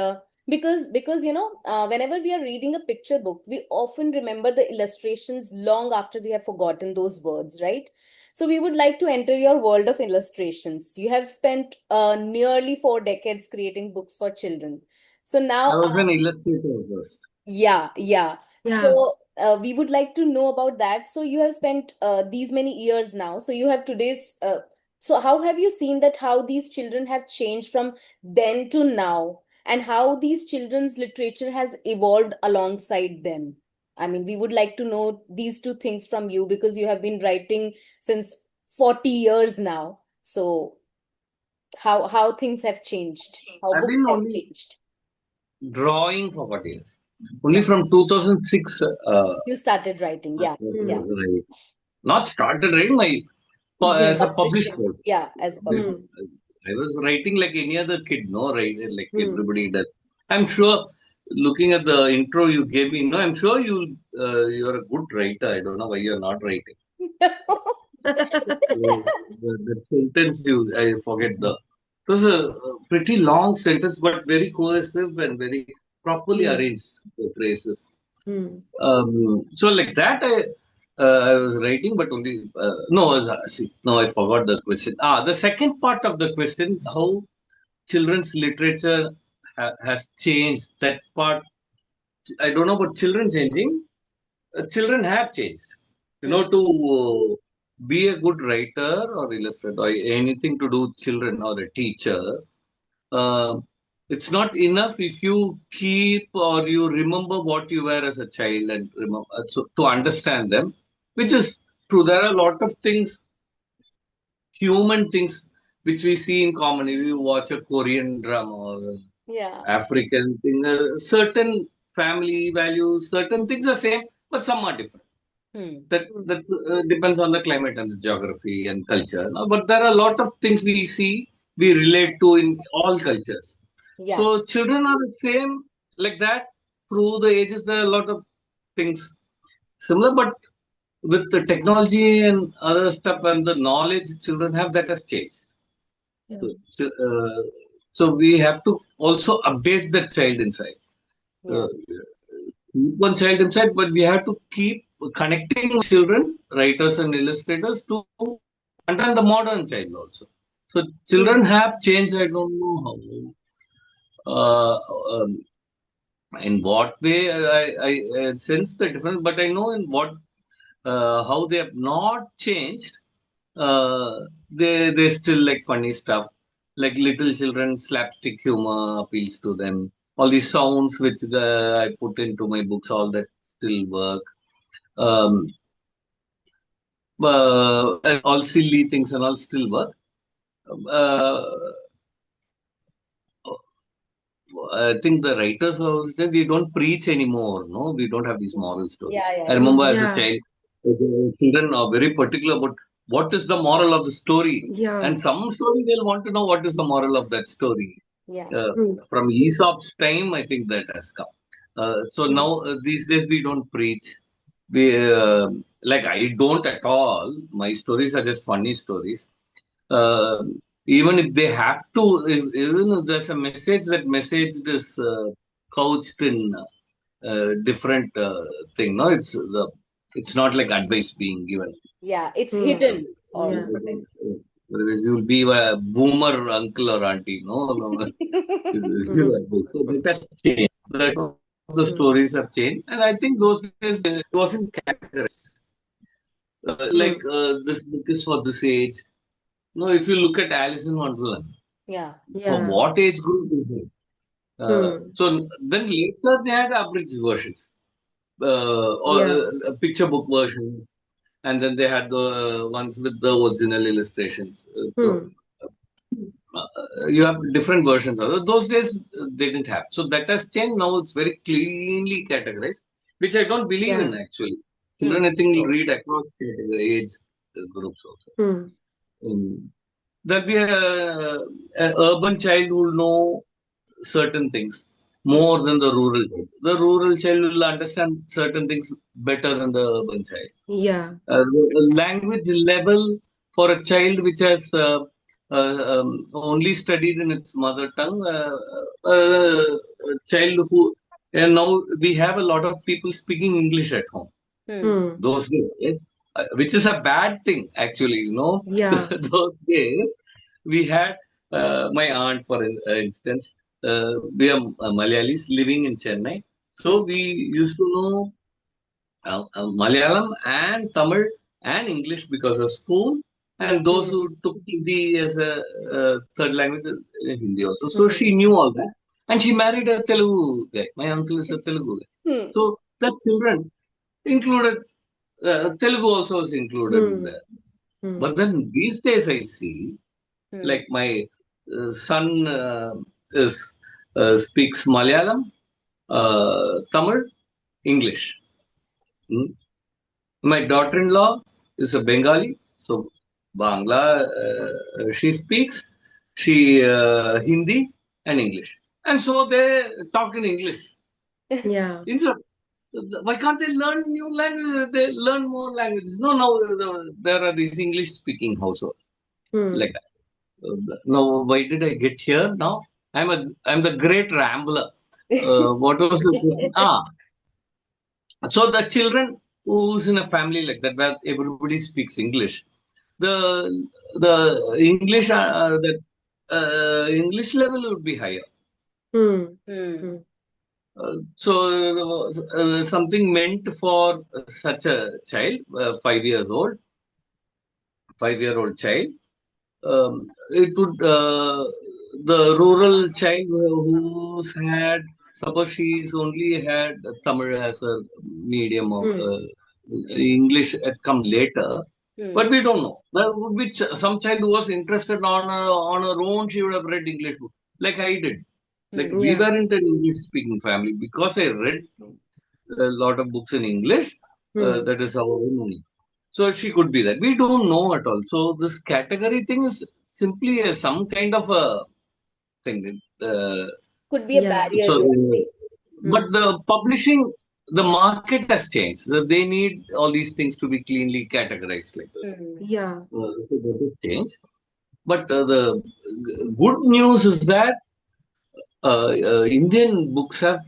Speaker 1: because whenever we are reading a picture book, we often remember the illustrations long after we have forgotten those words, right? So we would like to enter your world of illustrations. You have spent nearly 4 decades creating books for children. So
Speaker 2: I
Speaker 1: now,
Speaker 2: was an illustrator first.
Speaker 1: yeah.
Speaker 3: Yeah.
Speaker 1: So we would like to know about that. So you have spent these many years now. So you have today's. So how have you seen that how these children have changed from then to now, and how these children's literature has evolved alongside them? I mean, we would like to know these two things from you because you have been writing since 40 years now. So how things have changed, how
Speaker 2: I've
Speaker 1: books
Speaker 2: been
Speaker 1: have
Speaker 2: only
Speaker 1: changed.
Speaker 2: drawing for 40 years. Only
Speaker 1: Yeah,
Speaker 2: from 2006,
Speaker 1: you started writing. Yeah.
Speaker 3: Hmm.
Speaker 2: I not started writing my
Speaker 3: Yeah.
Speaker 2: as a published
Speaker 1: Publishing.
Speaker 2: book.
Speaker 1: Yeah, as a publisher.
Speaker 3: Hmm.
Speaker 2: I was writing like any other kid, no, right? Like
Speaker 3: Hmm.
Speaker 2: everybody does. I'm sure looking at the intro you gave me, I'm sure you're a good writer. I don't know why you're not writing. That sentence I forget it was a pretty long sentence, but very cohesive and very properly
Speaker 3: Hmm.
Speaker 2: arranged the phrases.
Speaker 3: Hmm.
Speaker 2: So like that, I was writing, but only no. See, no, I forgot the question. The second part of the question: how children's literature has changed. That part, I don't know about children changing. Children have changed.
Speaker 1: Hmm.
Speaker 2: To be a good writer or illustrator or anything to do with children or a teacher, uh, it's not enough if you keep or you remember what you were as a child and remember so to understand them, which
Speaker 1: Hmm.
Speaker 2: is true. There are a lot of things, human things, which we see in common. If you watch a Korean drama or
Speaker 1: Yeah.
Speaker 2: African thing, certain family values, certain things are same, but some are different.
Speaker 1: Hmm.
Speaker 2: That's depends on the climate and the geography and culture. No? But there are a lot of things we see, we relate to in all cultures.
Speaker 1: Yeah.
Speaker 2: So children are the same like that through the ages. There are a lot of things similar, but with the technology and other stuff and the knowledge children have, that has changed.
Speaker 3: Yeah.
Speaker 2: So we have to also update the child inside.
Speaker 1: Yeah.
Speaker 2: Uh, Keep one child inside, but we have to keep connecting children, writers and illustrators to understand the modern child also. So children
Speaker 3: Hmm.
Speaker 2: have changed. I don't know how. In what way I sense the difference, but I know in what how they have not changed. They still like funny stuff, like little children slapstick humor appeals to them. All these sounds which I put into my books, all that still work. Um, and all silly things and all still work. Uh, I think the writers was that we don't preach anymore. No, we don't have these moral
Speaker 1: Yeah.
Speaker 2: stories.
Speaker 1: Yeah.
Speaker 2: I
Speaker 1: Yeah.
Speaker 2: remember
Speaker 3: Hmm.
Speaker 2: as a
Speaker 3: Yeah.
Speaker 2: child, children are very particular about what is the moral of the story,
Speaker 3: Yeah.
Speaker 2: and some story they'll want to know what is the moral of that story.
Speaker 1: Yeah.
Speaker 2: Uh,
Speaker 3: Hmm.
Speaker 2: from Aesop's time, I think that has come. So
Speaker 3: Hmm.
Speaker 2: now these days we don't preach. We like I don't at all. My stories are just funny stories. uh, Even if they have to, even if there's a message, that message is couched in different thing. No, it's not like advice being given.
Speaker 1: Yeah. It's
Speaker 3: Hmm.
Speaker 1: hidden or
Speaker 3: Yeah.
Speaker 1: protected.
Speaker 2: Otherwise, you'll be a boomer uncle or auntie. No, no.
Speaker 3: Hmm.
Speaker 2: So that has changed. That the
Speaker 3: Hmm.
Speaker 2: stories have changed, and I think those days it wasn't categorized.
Speaker 3: Hmm.
Speaker 2: This book is for this age. No, if you look at Alice in Wonderland,
Speaker 1: Yeah.
Speaker 2: for
Speaker 3: Yeah.
Speaker 2: what age group is it?
Speaker 3: Hmm.
Speaker 2: So then later they had abridged versions, or
Speaker 3: Yeah.
Speaker 2: picture book versions, and then they had the ones with the original illustrations.
Speaker 3: Hmm.
Speaker 2: You have different versions of it. Those days they didn't have. So that has changed. Now it's very cleanly categorized, which I don't believe in
Speaker 3: Yeah.
Speaker 2: actually. Children,
Speaker 1: Hmm.
Speaker 2: I think, will read across category age groups also.
Speaker 3: Hmm.
Speaker 2: There'll be an urban child who will know certain things
Speaker 1: Hmm.
Speaker 2: more than the rural child. The rural child will understand certain things better than the urban child.
Speaker 3: Yeah.
Speaker 2: The language level for a child which has only studied in its mother tongue, a child who, and now we have a lot of people speaking English at home
Speaker 1: Hmm.
Speaker 3: Hmm.
Speaker 2: those days, which is a bad thing actually.
Speaker 3: Yeah.
Speaker 2: Those days we had my aunt, for instance, we are Malayalis living in Chennai,
Speaker 1: Hmm.
Speaker 2: so we used to know Malayalam and Tamil and English because of school,
Speaker 1: Yeah.
Speaker 2: and those
Speaker 3: Hmm.
Speaker 2: who took Hindi as a third language, Hindi also. So
Speaker 3: Hmm.
Speaker 2: she knew all that, and she married a Telugu guy. My uncle is a Telugu guy.
Speaker 1: Hmm.
Speaker 2: So the children included, Telugu also was included in
Speaker 3: Hmm.
Speaker 2: there.
Speaker 3: Hmm.
Speaker 2: But then these days I see,
Speaker 1: Hmm.
Speaker 2: like my son is speaks Malayalam, Tamil, English. Hmm. My daughter-in-law is a Bengali, so Bangla she speaks, she Hindi and English, and so they talk in English.
Speaker 3: Yeah.
Speaker 2: Instead, why can't they learn new languages? They learn more languages. No, now there are these English speaking households
Speaker 3: Hmm.
Speaker 2: like that. Now, why did I get here? Now I'm the great rambler. What was the question? So the children who's in a family like that where everybody speaks English, the the English level would be higher.
Speaker 3: Hmm.
Speaker 1: Hmm.
Speaker 3: Hmm.
Speaker 2: So something meant for such a child, 5 years old, 5-year-old child. It would the rural child who's had, suppose she's only had Tamil as a medium of
Speaker 3: Hmm.
Speaker 2: English had come later, but
Speaker 1: Hmm.
Speaker 2: we don't know. There would be some child who was interested on her own. She would have read English book like I did. Like
Speaker 1: Hmm.
Speaker 2: we
Speaker 3: Yeah.
Speaker 2: weren't an English speaking family because I read a lot of books in English.
Speaker 3: Hmm.
Speaker 2: That is our own needs. So she could be that. We don't know at all. So this category thing is simply some kind of a thing.
Speaker 1: Could be a
Speaker 3: Yeah.
Speaker 1: barrier,
Speaker 2: So,
Speaker 1: you would say.
Speaker 2: but
Speaker 3: Hmm.
Speaker 2: the publishing, the market has changed. So they need all these things to be cleanly categorized like this.
Speaker 1: Hmm.
Speaker 3: Yeah.
Speaker 2: So that has changed. But the good news is that Indian books have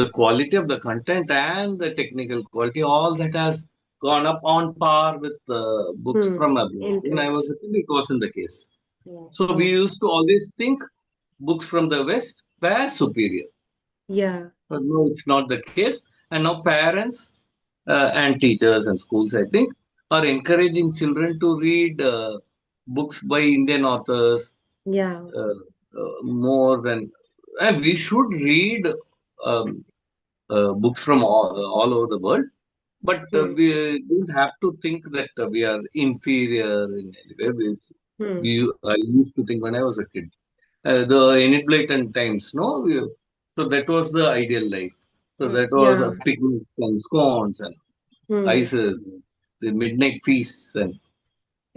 Speaker 2: the quality of the content and the technical quality, all that has gone up on par with books
Speaker 3: Hmm.
Speaker 2: from abroad. When I was
Speaker 3: Increase.
Speaker 2: a kid, it wasn't the case.
Speaker 1: Yeah.
Speaker 2: So we
Speaker 3: Yeah.
Speaker 2: used to always think books from the West were superior.
Speaker 3: Yeah.
Speaker 2: But no, it's not the case. And now parents and teachers and schools, I think, are encouraging children to read books by Indian authors
Speaker 3: Yeah.
Speaker 2: more than, and we should read um, books from all over the world, but
Speaker 3: Hmm.
Speaker 2: we don't have to think that we are inferior in any way.
Speaker 3: Hmm.
Speaker 2: I used to think when I was a kid, the Enid times, no? So that was the ideal life. So
Speaker 1: Hmm.
Speaker 2: that was a
Speaker 3: Yeah.
Speaker 2: picnic and scones and
Speaker 3: Hmm.
Speaker 2: ices, the midnight feasts and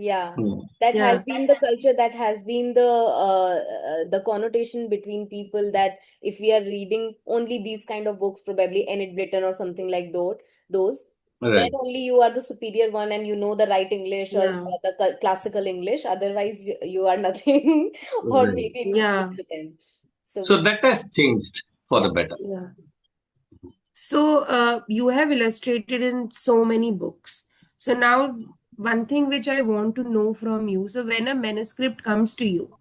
Speaker 1: Yeah,
Speaker 2: hmm,
Speaker 1: that has
Speaker 3: Yeah.
Speaker 1: been the culture, that has been the connotation between people, that if we are reading only these kind of books, probably Enid Blyton or something like those, then
Speaker 2: right,
Speaker 1: only you are the superior one and you know the right English or
Speaker 3: Yeah.
Speaker 1: the classical English. Otherwise, you are nothing, or
Speaker 2: right.
Speaker 1: maybe inferior
Speaker 3: Yeah.
Speaker 1: to them. So
Speaker 2: So
Speaker 1: we,
Speaker 2: that has changed for
Speaker 1: yeah.
Speaker 2: the better.
Speaker 3: Yeah. So, you have illustrated in so many books. So now, one thing which I want to know from you. So when a manuscript comes to you,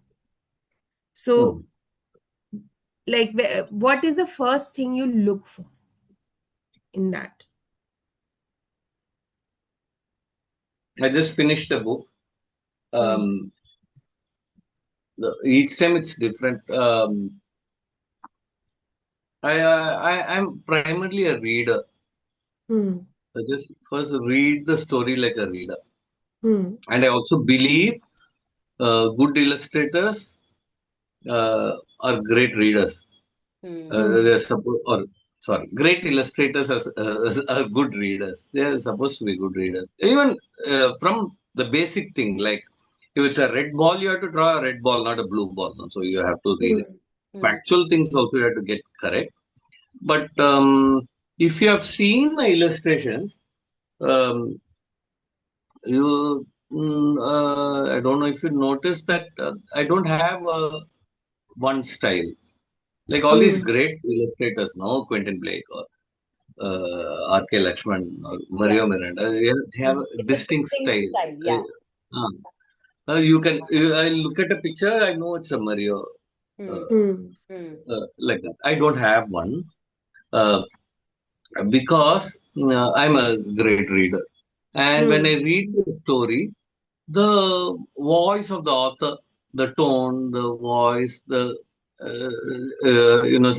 Speaker 3: so
Speaker 2: Hmm.
Speaker 3: like, what is the first thing you look for in that?
Speaker 2: I just finished a book.
Speaker 3: Hmm.
Speaker 2: Um, each time it's different. I'm primarily a reader.
Speaker 3: Hmm.
Speaker 2: I just first read the story like a reader,
Speaker 3: Hmm.
Speaker 2: and I also believe good illustrators are great readers.
Speaker 1: Hmm.
Speaker 3: Hmm.
Speaker 2: They're supposed, or sorry, great illustrators are good readers. They are supposed to be good readers. Even from the basic thing, like if it's a red ball, you have to draw a red ball, not a blue ball. So you have to read it.
Speaker 3: Hmm.
Speaker 1: Hmm.
Speaker 2: Factual things also you have to get correct. But if you have seen my illustrations, um, I don't know if you noticed that I don't have one style. Like all these
Speaker 3: Hmm.
Speaker 2: great illustrators, no, Quentin Blake or R.K. Lakshman or
Speaker 1: Yeah,
Speaker 2: Mario Miranda, they have
Speaker 3: Hmm.
Speaker 1: it's a
Speaker 2: distinct
Speaker 1: distinct
Speaker 2: styles.
Speaker 1: style. Yeah.
Speaker 2: I look at a picture, I know it's a Mario,
Speaker 1: Hmm.
Speaker 2: uh,
Speaker 3: Hmm.
Speaker 1: Hmm.
Speaker 2: like that. I don't have one uh, because I'm a great reader. And when I
Speaker 3: Hmm.
Speaker 2: read the story, the voice of the author, the tone, the voice,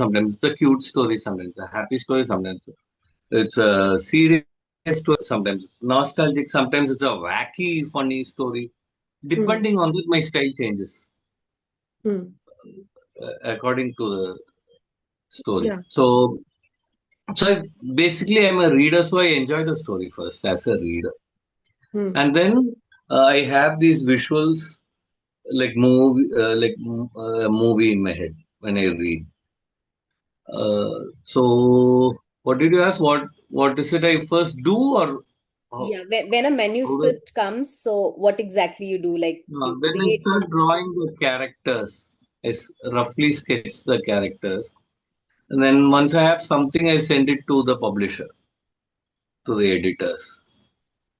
Speaker 2: sometimes it's a cute story, sometimes a happy story, sometimes it's a serious story, sometimes it's nostalgic, sometimes it's a wacky, funny story.
Speaker 3: Hmm.
Speaker 2: Depending on that, my style changes
Speaker 3: Hmm.
Speaker 2: according to the story.
Speaker 3: Yeah.
Speaker 2: So basically, I'm a reader, so I enjoy the story first as a reader,
Speaker 3: Hmm.
Speaker 2: and then I have these visuals like a movie in my head when I read. So what did you ask? What is it I first do, or how,
Speaker 1: Yeah, when a
Speaker 2: how do
Speaker 1: manuscript comes, so what exactly you do? Like you
Speaker 2: then I
Speaker 1: create the.
Speaker 2: start drawing the characters. Roughly sketch the characters, and then once I have something, I send it to the publisher, to the editors,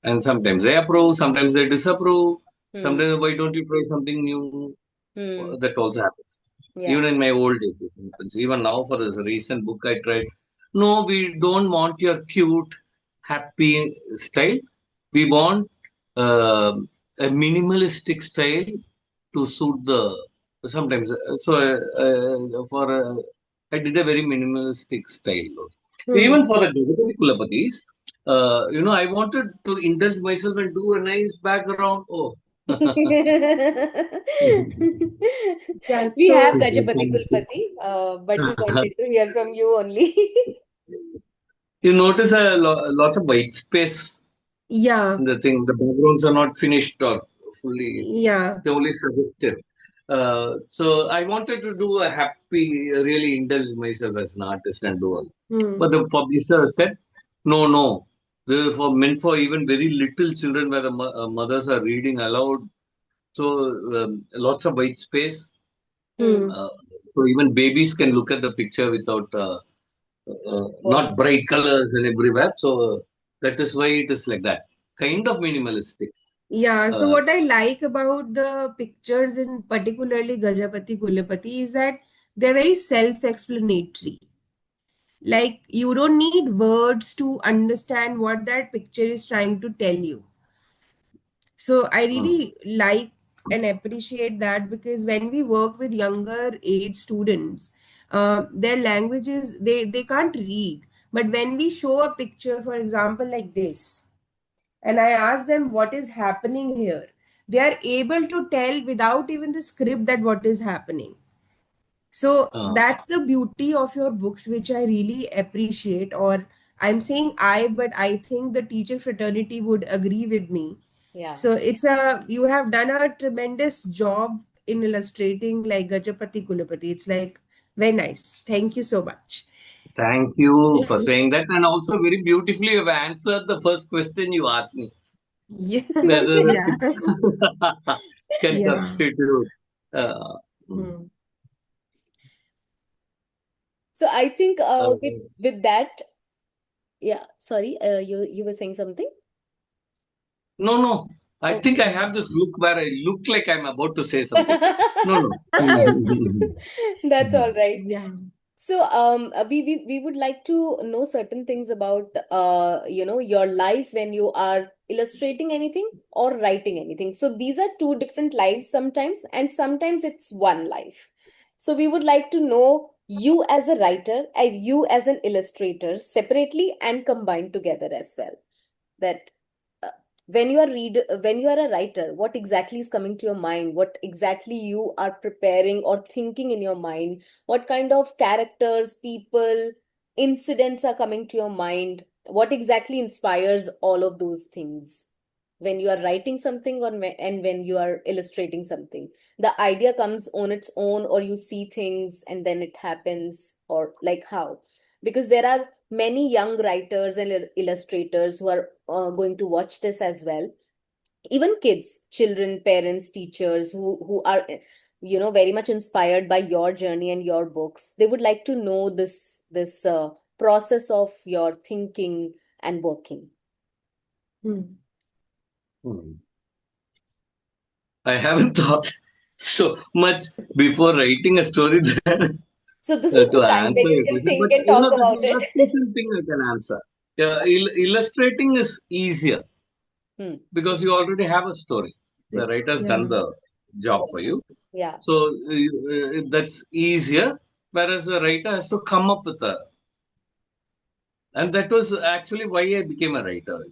Speaker 2: and sometimes they approve, sometimes they disapprove.
Speaker 1: Hmm.
Speaker 2: Sometimes, why don't you try something new?
Speaker 1: Hmm.
Speaker 2: That also happens. Even
Speaker 1: Yeah.
Speaker 2: in my old age, it happens. Even now, for this recent book I tried, no, we don't want your cute, happy style. We want uh, a minimalistic style to suit the. Sometimes, for I did a very minimalistic style. Even
Speaker 3: Hmm.
Speaker 2: for the Gajapati Kulapatis, I wanted to indulge myself and do a nice background. Oh.
Speaker 3: Yeah,
Speaker 1: We have
Speaker 3: so
Speaker 1: Gajapati Kulapati, but we wanted to hear from you only.
Speaker 2: You notice lots of white space
Speaker 3: yeah,
Speaker 2: in the thing. The backgrounds are not finished or fully,
Speaker 3: yeah.
Speaker 2: they only suggested. So I wanted to do a happy, really indulge myself as an artist and do all.
Speaker 3: Hmm.
Speaker 2: But the publisher said, no, no. This is for meant for even very little children where the mothers are reading aloud. So lots of white space.
Speaker 1: Hmm.
Speaker 3: Hmm.
Speaker 2: Uh, so even babies can look at the picture without not
Speaker 1: Words.
Speaker 2: bright colors and everywhere. So that is why it is like that. Kind of minimalistic.
Speaker 3: Yeah, so
Speaker 2: Uh,
Speaker 3: what I like about the pictures in particularly Gajapati Kulapati is that they're very self-explanatory. Like you don't need words to understand what that picture is trying to tell you. So I
Speaker 2: mm,
Speaker 3: really like and appreciate that because when we work with younger age students, their languages they can't read. But when we show a picture, for example, like this, and I ask them what is happening here, they are able to tell without even the script that what is happening. So
Speaker 2: uh,
Speaker 3: that's the beauty of your books, which I really appreciate. Or I'm saying I, but I think the teacher fraternity would agree with me.
Speaker 1: Yeah.
Speaker 3: So you have done a tremendous job in illustrating like Gajapati Kulapati. It's like very nice. Thank you so much.
Speaker 2: Thank you for saying that. And also, very beautifully, you have answered the first question you asked me,
Speaker 3: Yeah.
Speaker 2: whether the
Speaker 3: Yeah.
Speaker 2: picture can
Speaker 3: Yeah.
Speaker 2: substitute. Uh, mm,
Speaker 3: Hmm.
Speaker 1: So I think
Speaker 2: uh,
Speaker 1: with that, yeah, sorry, you were saying something?
Speaker 2: no, no. I think I
Speaker 1: Okay.
Speaker 2: have this look where I look like I'm about to say something. No, no.
Speaker 1: That's all right.
Speaker 3: Yeah.
Speaker 1: So, we would like to know certain things about, your life when you are illustrating anything or writing anything. So these are two different lives sometimes, and sometimes it's one life. So we would like to know you as a writer and you as an illustrator separately and combined together as well. That uh, when you are a writer, what exactly is coming to your mind, what exactly you are preparing or thinking in your mind, what kind of characters, people, incidents are coming to your mind, what exactly inspires all of those things when you are writing something and when you are illustrating something. The idea comes on its own, or you see things and then it happens, or like how? Because there are many young writers and illustrators who are going to watch this as well. Even kids, children, parents, teachers who are very much inspired by your journey and your books, they would like to know this process of your thinking and working.
Speaker 3: Hmm.
Speaker 2: I haven't thought so much before writing a story that
Speaker 1: So this is
Speaker 2: to
Speaker 1: the time when
Speaker 2: answer
Speaker 1: you
Speaker 2: your
Speaker 1: can
Speaker 2: question. But
Speaker 1: think and talk
Speaker 2: this
Speaker 1: about it.
Speaker 2: illustration thing I can answer. Illustrating is easier
Speaker 1: Hmm.
Speaker 2: because you already have a story. The writer's done
Speaker 3: Yeah.
Speaker 2: the job for you,
Speaker 1: Yeah.
Speaker 2: so that's easier. Whereas the writer has to come up with a, and that was actually why I became a writer.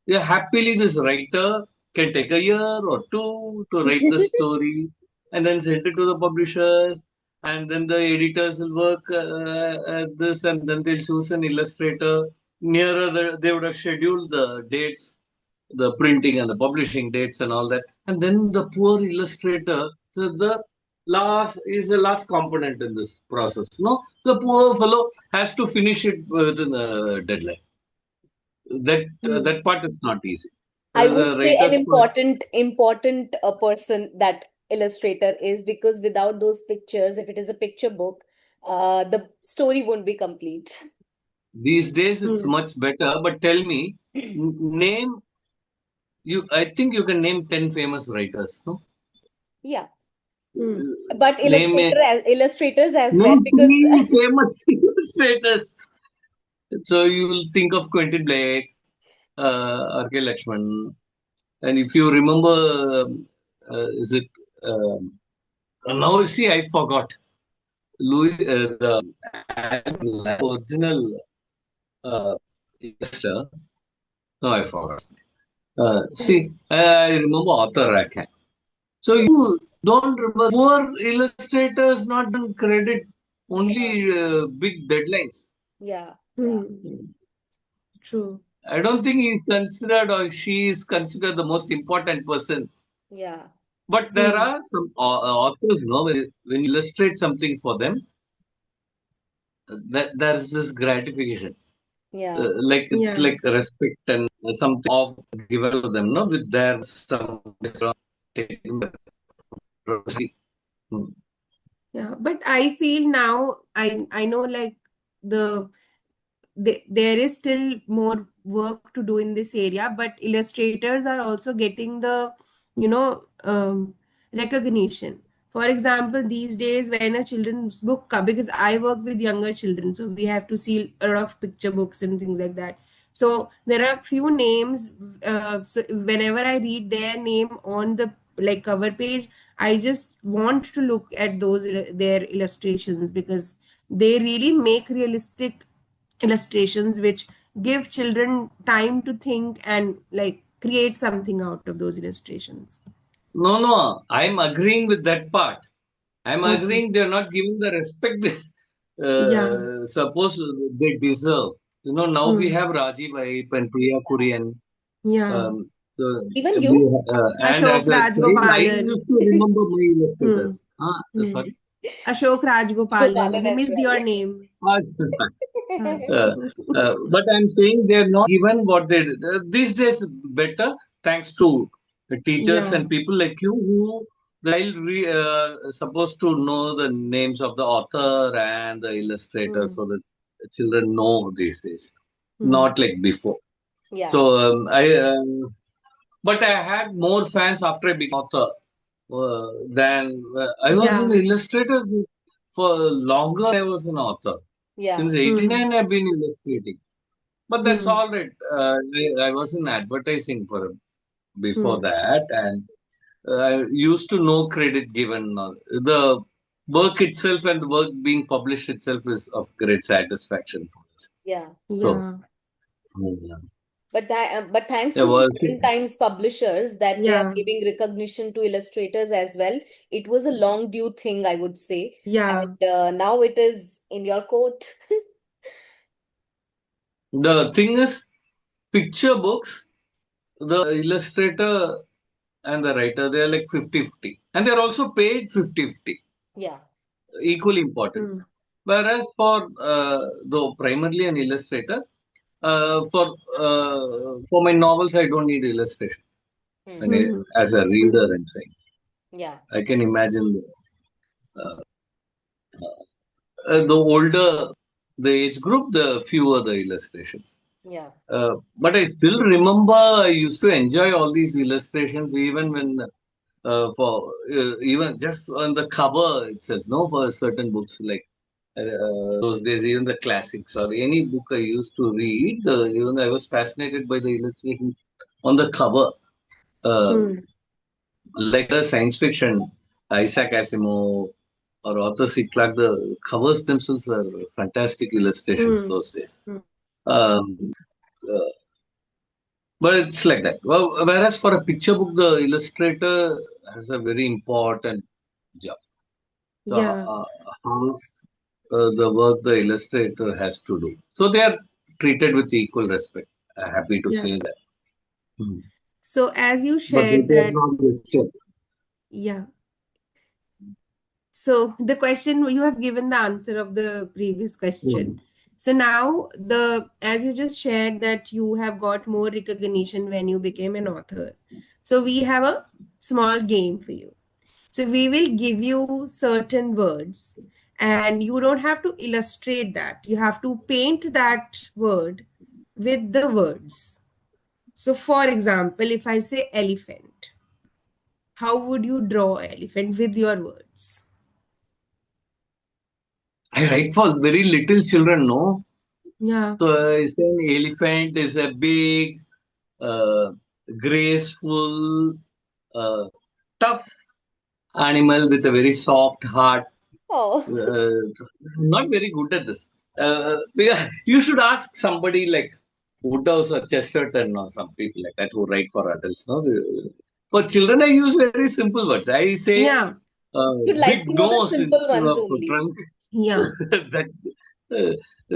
Speaker 2: Yeah, happily this writer can take a year or two to write the story and then send it to the publishers, and then the editors will work at this, and then they'll choose an illustrator. Nearer they would have scheduled the dates, the printing and the publishing dates and all that, and then the poor illustrator, the the last component in this process. No, the poor fellow has to finish it within a deadline. That part is not easy.
Speaker 1: I would
Speaker 2: The
Speaker 1: say an
Speaker 2: writer's part.
Speaker 1: important person that illustrator is, because without those pictures, if it is a picture book, the story won't be complete.
Speaker 2: These days it's
Speaker 3: Hmm.
Speaker 2: much better. But tell me, name you. I think you can name 10 famous writers. No,
Speaker 1: Yeah,
Speaker 3: Hmm.
Speaker 1: but
Speaker 2: name me.
Speaker 1: illustrators as well,
Speaker 2: Name
Speaker 1: because
Speaker 2: 3 famous illustrators. So you will think of Quentin Blake, R.K. Lakshman, and if you remember, is it? Now see, I forgot. Louis, the original illustrator. No, I forgot.
Speaker 3: Hmm.
Speaker 2: See, I remember Arthur Rackham. So you don't remember poor illustrators not given credit,
Speaker 1: yeah,
Speaker 2: only big deadlines.
Speaker 1: yeah, yeah,
Speaker 3: Hmm. True.
Speaker 2: I don't think he is considered or she is considered the most important person.
Speaker 1: yeah,
Speaker 2: But there
Speaker 3: Hmm.
Speaker 2: are some authors, you know, when you illustrate something for them, that there's this gratification.
Speaker 1: yeah,
Speaker 2: Like it's
Speaker 3: Yeah.
Speaker 2: like respect and something of given to them, no, with their some taken by privacy. Hmm.
Speaker 3: Yeah. But I feel now I know like the there is still more work to do in this area, but illustrators are also getting the, recognition. For example, these days when a children's book because I work with younger children, so we have to see a lot of picture books and things like that. So there are few names. So whenever I read their name on the like cover page, I just want to look at their illustrations because they really make realistic illustrations which give children time to think and like create something out of those illustrations.
Speaker 2: No, no, I'm agreeing with that part. I'm
Speaker 3: Okay.
Speaker 2: agreeing they're not giving the respect they
Speaker 3: Yeah.
Speaker 2: suppose they deserve. You know, now we
Speaker 3: Hmm.
Speaker 2: have Rajiv Aip and Priya Kurian.
Speaker 3: Yeah.
Speaker 2: So
Speaker 1: even you.
Speaker 2: and
Speaker 3: Ashok
Speaker 2: as a child, I
Speaker 3: Rajgopalan.
Speaker 2: used to remember my
Speaker 3: Hmm.
Speaker 2: illustrators.
Speaker 3: Hmm.
Speaker 2: Sorry.
Speaker 3: Ashok Rajgopalan.
Speaker 1: Gopalan
Speaker 3: We
Speaker 1: as
Speaker 3: missed your
Speaker 1: well.
Speaker 3: name. Huh.
Speaker 2: Uh, but I'm saying they're not given what they did. These days better thanks to the teachers
Speaker 3: Yeah.
Speaker 2: and people like you who they'll supposed to know the names of the author and the illustrator
Speaker 3: Hmm.
Speaker 2: so that the children know these days,
Speaker 3: Hmm.
Speaker 2: not like before.
Speaker 1: Yeah,
Speaker 2: So but I had more fans after I became author than I was an
Speaker 3: Yeah.
Speaker 2: illustrator for longer. I was an author
Speaker 1: yeah,
Speaker 2: since
Speaker 3: Hmm.
Speaker 2: '89. I've been illustrating. But that's
Speaker 3: Hmm.
Speaker 2: all right. I was in advertising for before
Speaker 3: Hmm.
Speaker 2: that, and I used to know credit given. The work itself and the work being published itself is of great satisfaction for us.
Speaker 1: yeah.
Speaker 2: So,
Speaker 3: Yeah.
Speaker 2: yeah,
Speaker 1: But thanks
Speaker 2: yeah,
Speaker 1: to
Speaker 2: well,
Speaker 1: modern times publishers that they are
Speaker 3: Yeah.
Speaker 1: giving recognition to illustrators as well. It was a long due thing, I would say,
Speaker 3: Yeah.
Speaker 1: and now it is in your court.
Speaker 2: the thing is, picture books, the illustrator and the writer, they are like 50-50. And they're also paid 50-50,
Speaker 1: Yeah,
Speaker 2: equally important.
Speaker 3: Hmm.
Speaker 2: Whereas for though primarily an illustrator, for my novels I don't need illustration.
Speaker 1: hmm.
Speaker 2: And
Speaker 3: Hmm.
Speaker 2: as a reader, I'm saying
Speaker 1: Yeah,
Speaker 2: I can imagine the older the age group, the fewer the illustrations.
Speaker 1: yeah,
Speaker 2: But I still remember I used to enjoy all these illustrations even when for even just on the cover itself. No, for certain books like those days, even the classics or any book I used to read, even I was fascinated by the illustration on the cover. Uh,
Speaker 3: Hmm.
Speaker 2: like the science fiction, Isaac Asimov or Arthur C. Clarke, the covers themselves were fantastic illustrations
Speaker 3: Hmm.
Speaker 2: those days.
Speaker 3: Hmm.
Speaker 2: Um, uh, but it's like that. Well, whereas for a picture book, the illustrator has a very important job. So,
Speaker 3: Yeah.
Speaker 2: half the work the illustrator has to do. So they are treated with equal respect. Happy to
Speaker 3: Yeah.
Speaker 2: say that. Hmm.
Speaker 3: So as you
Speaker 2: But
Speaker 3: shared
Speaker 2: they are
Speaker 3: that,
Speaker 2: not listed.
Speaker 3: yeah. So the question, you have given the answer of the previous question.
Speaker 2: Mm.
Speaker 3: So now, the as you just shared that you have got more recognition when you became an author. So we have a small game for you. So we will give you certain words, and you don't have to illustrate that. You have to paint that word with the words. So for example, if I say elephant, how would you draw elephant with your words?
Speaker 2: I write for very little children, no?
Speaker 3: Yeah.
Speaker 2: So it's an elephant is a big, uh, graceful, uh, tough animal with a very soft heart.
Speaker 1: Oh,
Speaker 2: Uh, Not very good at this. You should ask somebody like Woodhouse or Chesterton or some people like that who write for adults. No, for children I use very simple words. I say
Speaker 3: Yeah.
Speaker 1: you'd
Speaker 2: big
Speaker 1: like to know the
Speaker 2: nose
Speaker 1: simple
Speaker 2: instead
Speaker 1: ones
Speaker 2: of
Speaker 1: only.
Speaker 2: trunk.
Speaker 3: Yeah.
Speaker 2: That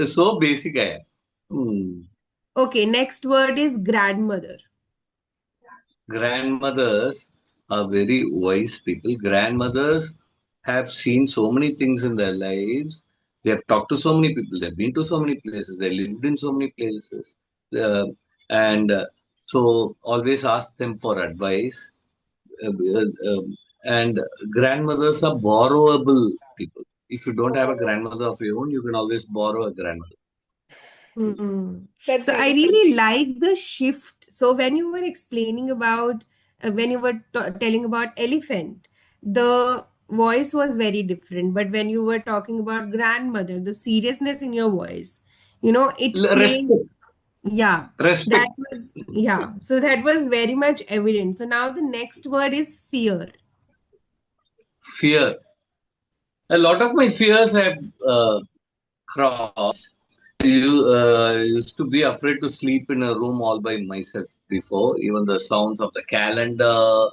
Speaker 2: so basic I am.
Speaker 3: Okay, next word is grandmother.
Speaker 2: Grandmothers are very wise people. Grandmothers have seen so many things in their lives. They have talked to so many people. They've been to so many places. They lived in so many places. Uh, and so always ask them for advice. Uh, and grandmothers are borrowable people. If you don't have a
Speaker 1: Oh,
Speaker 2: grandmother of your own, you can always borrow a grandmother.
Speaker 3: Hmm.
Speaker 1: that's
Speaker 3: So I
Speaker 1: beautiful.
Speaker 3: really like the shift. So when you were explaining about, when you were telling about elephant, the voice was very different. But when you were talking about grandmother, the seriousness in your voice, it plays.
Speaker 2: Respect.
Speaker 3: Yeah, that
Speaker 2: Respect.
Speaker 3: was, yeah. So that was very much evident. So now the next word is fear.
Speaker 2: Fear. A lot of my fears have crossed. Used to be afraid to sleep in a room all by myself before. Even the sounds of the calendar,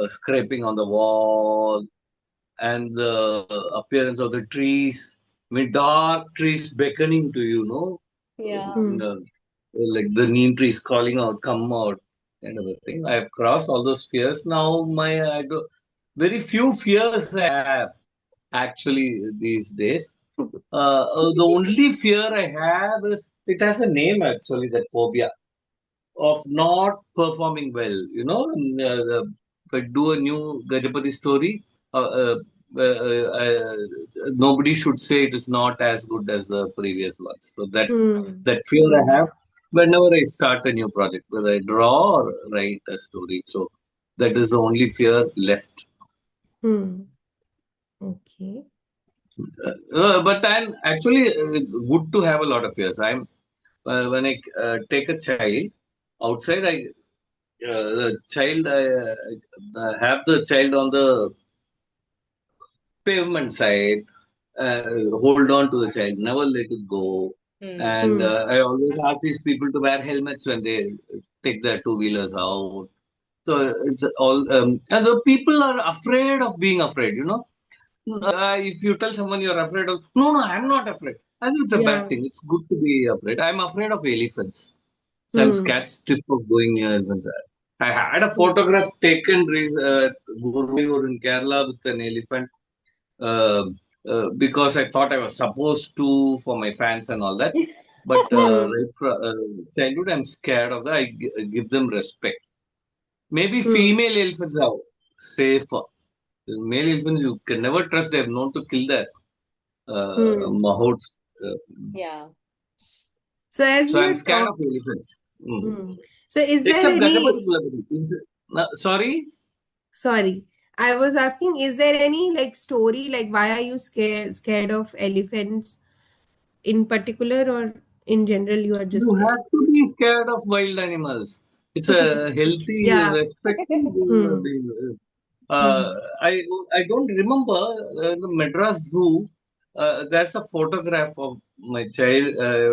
Speaker 2: scraping on the wall, and the appearance of the trees. I mean, dark trees beckoning to you, know,
Speaker 1: Yeah.
Speaker 3: Hmm.
Speaker 2: like the neem trees calling out, "Come out," kind of a thing. I have crossed all those fears. Now, very few fears I have actually these days. The only fear I have is it has a name actually, that phobia of not performing well. If I do a new Gajapati story, nobody should say it is not as good as the previous ones. So
Speaker 3: Hmm.
Speaker 2: that fear I have whenever I start a new project, whether I draw or write a story. So that is the only fear left.
Speaker 3: Hmm. Okay.
Speaker 2: But I'm actually, it's good to have a lot of fears. When I take a child outside, the child have the child on the pavement side, hold on to the child, never let it go.
Speaker 1: Hmm.
Speaker 2: And
Speaker 3: Hmm.
Speaker 2: I always ask these people to wear helmets when they take their two wheelers out. So it's all, and so people are afraid of being afraid. If you tell someone you're afraid of, no, no, I'm not afraid. I think it's a bad
Speaker 3: Yeah.
Speaker 2: thing. It's good to be afraid. I'm afraid of elephants. So I'm
Speaker 3: Hmm.
Speaker 2: scared stiff of going near elephants. I had a
Speaker 3: Hmm.
Speaker 2: photograph taken at Guruvayur in Kerala with an elephant, uh, because I thought I was supposed to for my fans and all that. But
Speaker 3: Hmm.
Speaker 2: right from childhood, I'm scared of that. Give them respect. Maybe
Speaker 3: Hmm.
Speaker 2: female elephants are safer. Male elephants, you can never trust. They have known to kill their
Speaker 3: Hmm.
Speaker 2: mahouts.
Speaker 1: Yeah.
Speaker 3: So as
Speaker 2: So
Speaker 3: we
Speaker 2: I'm
Speaker 3: are
Speaker 2: scared
Speaker 3: talk,
Speaker 2: of elephants.
Speaker 3: hmm. So is there
Speaker 2: Except Gajapati
Speaker 3: any,
Speaker 2: Kulapati. Sorry?
Speaker 3: sorry, I was asking, is there any like story, like why are you scared of elephants in particular, or in general you are just
Speaker 2: You
Speaker 3: scared?
Speaker 2: have to be scared of wild animals. It's a healthy,
Speaker 3: Yeah.
Speaker 2: respectful
Speaker 3: Hmm.
Speaker 2: being. Uh,
Speaker 3: Hmm.
Speaker 2: I I don't remember the Madras Zoo. There's a photograph of my child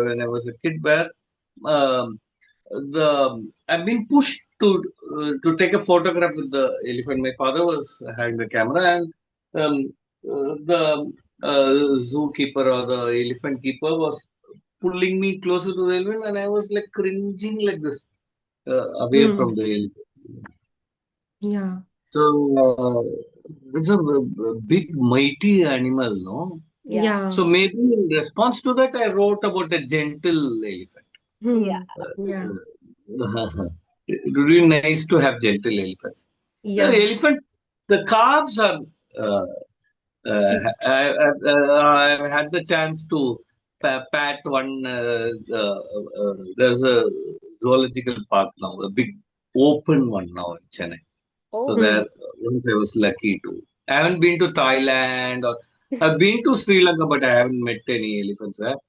Speaker 2: when I was a kid where um, the I've been pushed to take a photograph with the elephant. My father was having the camera, and um, the zookeeper or the elephant keeper was pulling me closer to the elephant, and I was like cringing like this away from
Speaker 3: Hmm.
Speaker 2: the elephant.
Speaker 3: Yeah.
Speaker 2: So it's a big, mighty animal, no?
Speaker 1: Yeah.
Speaker 2: So
Speaker 3: Yeah.
Speaker 2: maybe in response to that, I wrote about a gentle elephant.
Speaker 1: Yeah.
Speaker 3: Hmm. Yeah.
Speaker 2: It would be nice to have gentle elephants. The
Speaker 3: Yeah.
Speaker 2: elephant, the calves are. Uh,
Speaker 3: Cute.
Speaker 2: I've had the chance to pat one. There's a zoological park now, a big open one now in Chennai. So
Speaker 1: Oh.
Speaker 2: there,
Speaker 3: Hmm.
Speaker 2: once I was lucky to. I haven't been to Thailand or I've been to Sri Lanka, but I haven't met any elephants there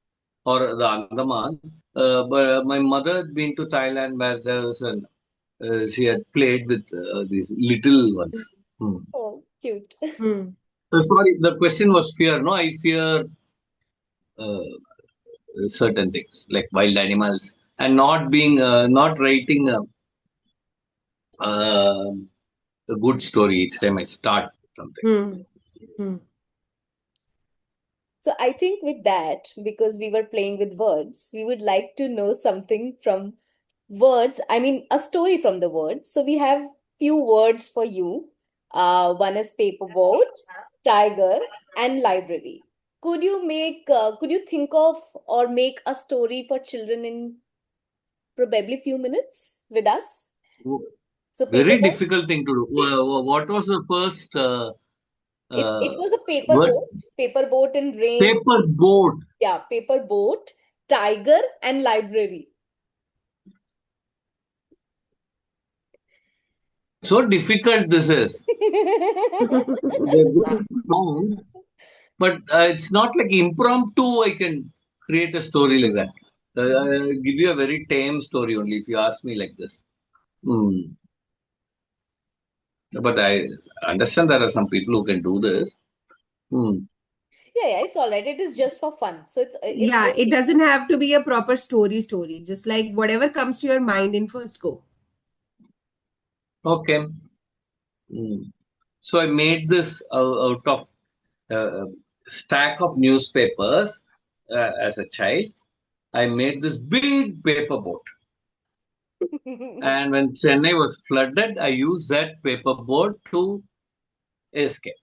Speaker 2: or the Andamans. But my mother had been to Thailand where there was an she had played with these little ones. Hmm.
Speaker 1: Oh, cute.
Speaker 3: Hmm.
Speaker 2: Sorry, the question was fear. No, I fear uh, certain things like wild animals and not being, not writing uh, a good story each time I start something.
Speaker 3: Hmm. Hmm.
Speaker 1: So I think with that, because we were playing with words, we would like to know something from words. I mean, a story from the words. So we have few words for you. One is paperboat, tiger, and library. Could you think of or make a story for children in probably few minutes with us? So
Speaker 2: Very
Speaker 1: paperboat,
Speaker 2: difficult thing to do. What was the first uh,
Speaker 1: it was a
Speaker 2: word?
Speaker 1: paper boat in rain.
Speaker 2: Paper boat.
Speaker 1: Yeah, paper boat, tiger, and library.
Speaker 2: So difficult this is. They're good songs, but it's not like impromptu. I can create a story like that. I'll give you a very tame story only if you ask me like this. Hmm. But I understand there are some people who can do this. Hmm.
Speaker 1: Yeah, it's all right. It is just for fun. So it's
Speaker 3: Yeah, it
Speaker 1: okay.
Speaker 3: doesn't have to be a proper story. Just like whatever comes to your mind in first go.
Speaker 2: Okay. Hmm. So I made this out of a stack of newspapers as a child. I made this big paper boat. And when Chennai was flooded, I used that paper boat to escape.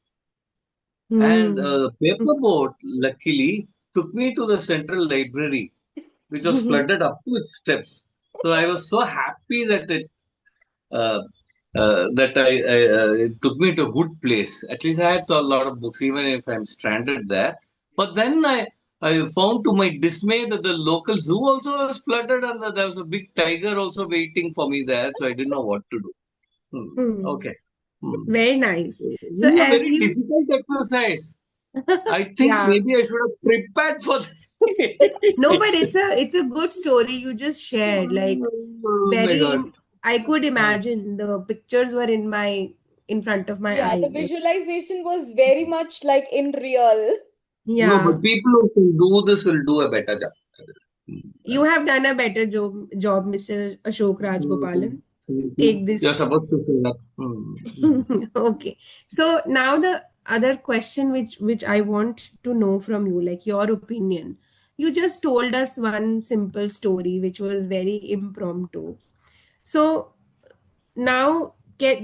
Speaker 2: And
Speaker 3: Hmm.
Speaker 2: the paper boat, luckily, took me to the central library, which was flooded up to its steps. So I was so happy that uh, it took me to a good place. At least I had a lot of books, even if I'm stranded there. But then I found to my dismay that the local zoo also was flooded and that there was a big tiger also waiting for me there. So I didn't know what to do.
Speaker 3: Hmm.
Speaker 2: Okay. Hmm.
Speaker 3: Very nice. So
Speaker 2: Really a
Speaker 3: as
Speaker 2: very
Speaker 3: you,
Speaker 2: difficult exercise. I think
Speaker 3: yeah.
Speaker 2: maybe I should have prepared for this.
Speaker 3: No, but it's a good story you just shared. Like
Speaker 2: Oh my
Speaker 3: very
Speaker 2: God.
Speaker 3: in, I could imagine the pictures were in front of my
Speaker 1: Yeah, the
Speaker 3: eyes. Like
Speaker 1: visualization was very much like in real.
Speaker 2: No,
Speaker 3: yeah,
Speaker 2: but people who can do this will do a better job.
Speaker 3: you have done a better job, Mr. Ashok Rajgopalan. Take
Speaker 2: You're
Speaker 3: this.
Speaker 2: supposed to say that.
Speaker 3: Okay. So now the other question which I want to know from you, like your opinion. You just told us one simple story which was very impromptu. So now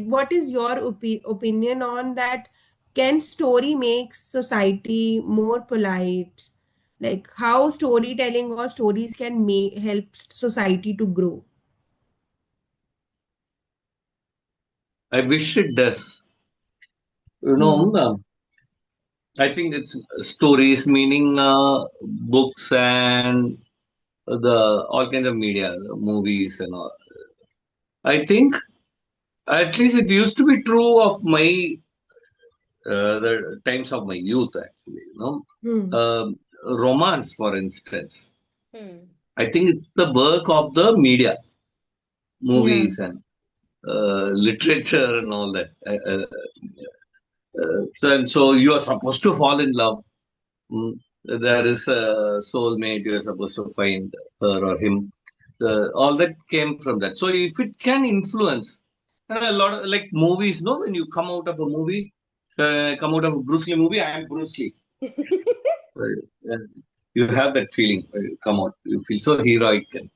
Speaker 3: what is your opinion on that? Can story make society more polite? Like how storytelling or stories can help society to grow?
Speaker 2: I wish it does. You know,
Speaker 3: Hmm.
Speaker 2: I think it's stories, meaning books and the all kinds of media, movies and all. I think at least it used to be true of my the times of my youth. Actually,
Speaker 3: Hmm.
Speaker 2: romance, for instance.
Speaker 1: Hmm.
Speaker 2: I think it's the work of the media,
Speaker 3: Yeah.
Speaker 2: movies and literature and all that. So you are supposed to fall in love. Mm. There is a soulmate. You are supposed to find her or him. All that came from that. So if it can influence, and a lot of like movies, no, when you come out of a movie, come out of a Bruce Lee movie, I am Bruce Lee. And you have that feeling. When you come out, you feel so heroic, and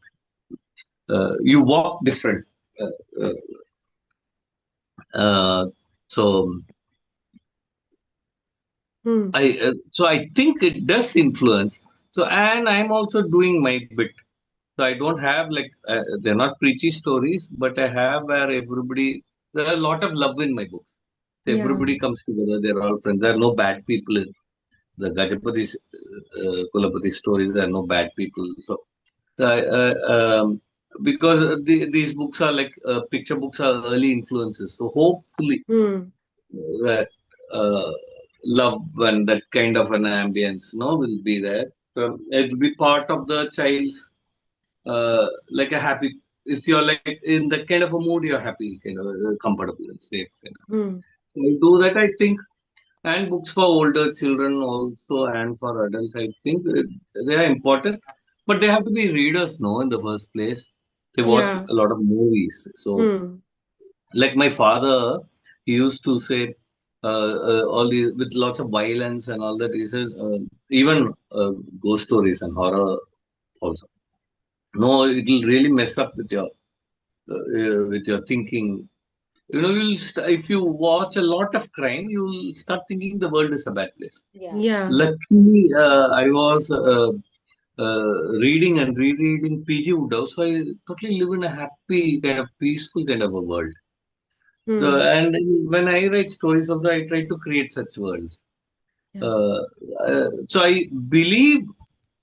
Speaker 2: you walk different. Uh, uh, so.
Speaker 3: Hmm.
Speaker 2: So I think it does influence. So and I'm also doing my bit. So I don't have like they're not preachy stories, but I have where everybody there are a lot of love in my books.
Speaker 3: Yeah.
Speaker 2: Everybody comes together. They're all friends. There are no bad people in the Gajapati Kulapati stories. There are no bad people. So because these books are like picture books are early influences. So hopefully
Speaker 3: Hmm.
Speaker 2: that uh, love and that kind of an ambience, will be there. So it will be part of the child's like a happy. If you're like in that kind of a mood, you're happy, kind of comfortable and safe. Kind of.
Speaker 3: Hmm.
Speaker 2: So I do that, I think, and books for older children also, and for adults, I think they are important, but they have to be readers, no, in the first place. They watch
Speaker 3: Yeah.
Speaker 2: a lot of movies, so
Speaker 3: Hmm.
Speaker 2: like my father, he used to say all the with lots of violence and all that. He said even ghost stories and horror also. No, it will really mess up with your thinking. If you watch a lot of crime, you'll start thinking the world is a bad place.
Speaker 1: Yeah.
Speaker 3: Yeah.
Speaker 2: Luckily, I was reading and rereading P.G. Woodhouse, so I totally live in a happy, kind of peaceful kind of a world. So,
Speaker 3: Hmm.
Speaker 2: and when I write stories, also I try to create such worlds.
Speaker 3: Yeah.
Speaker 2: Uh, so I believe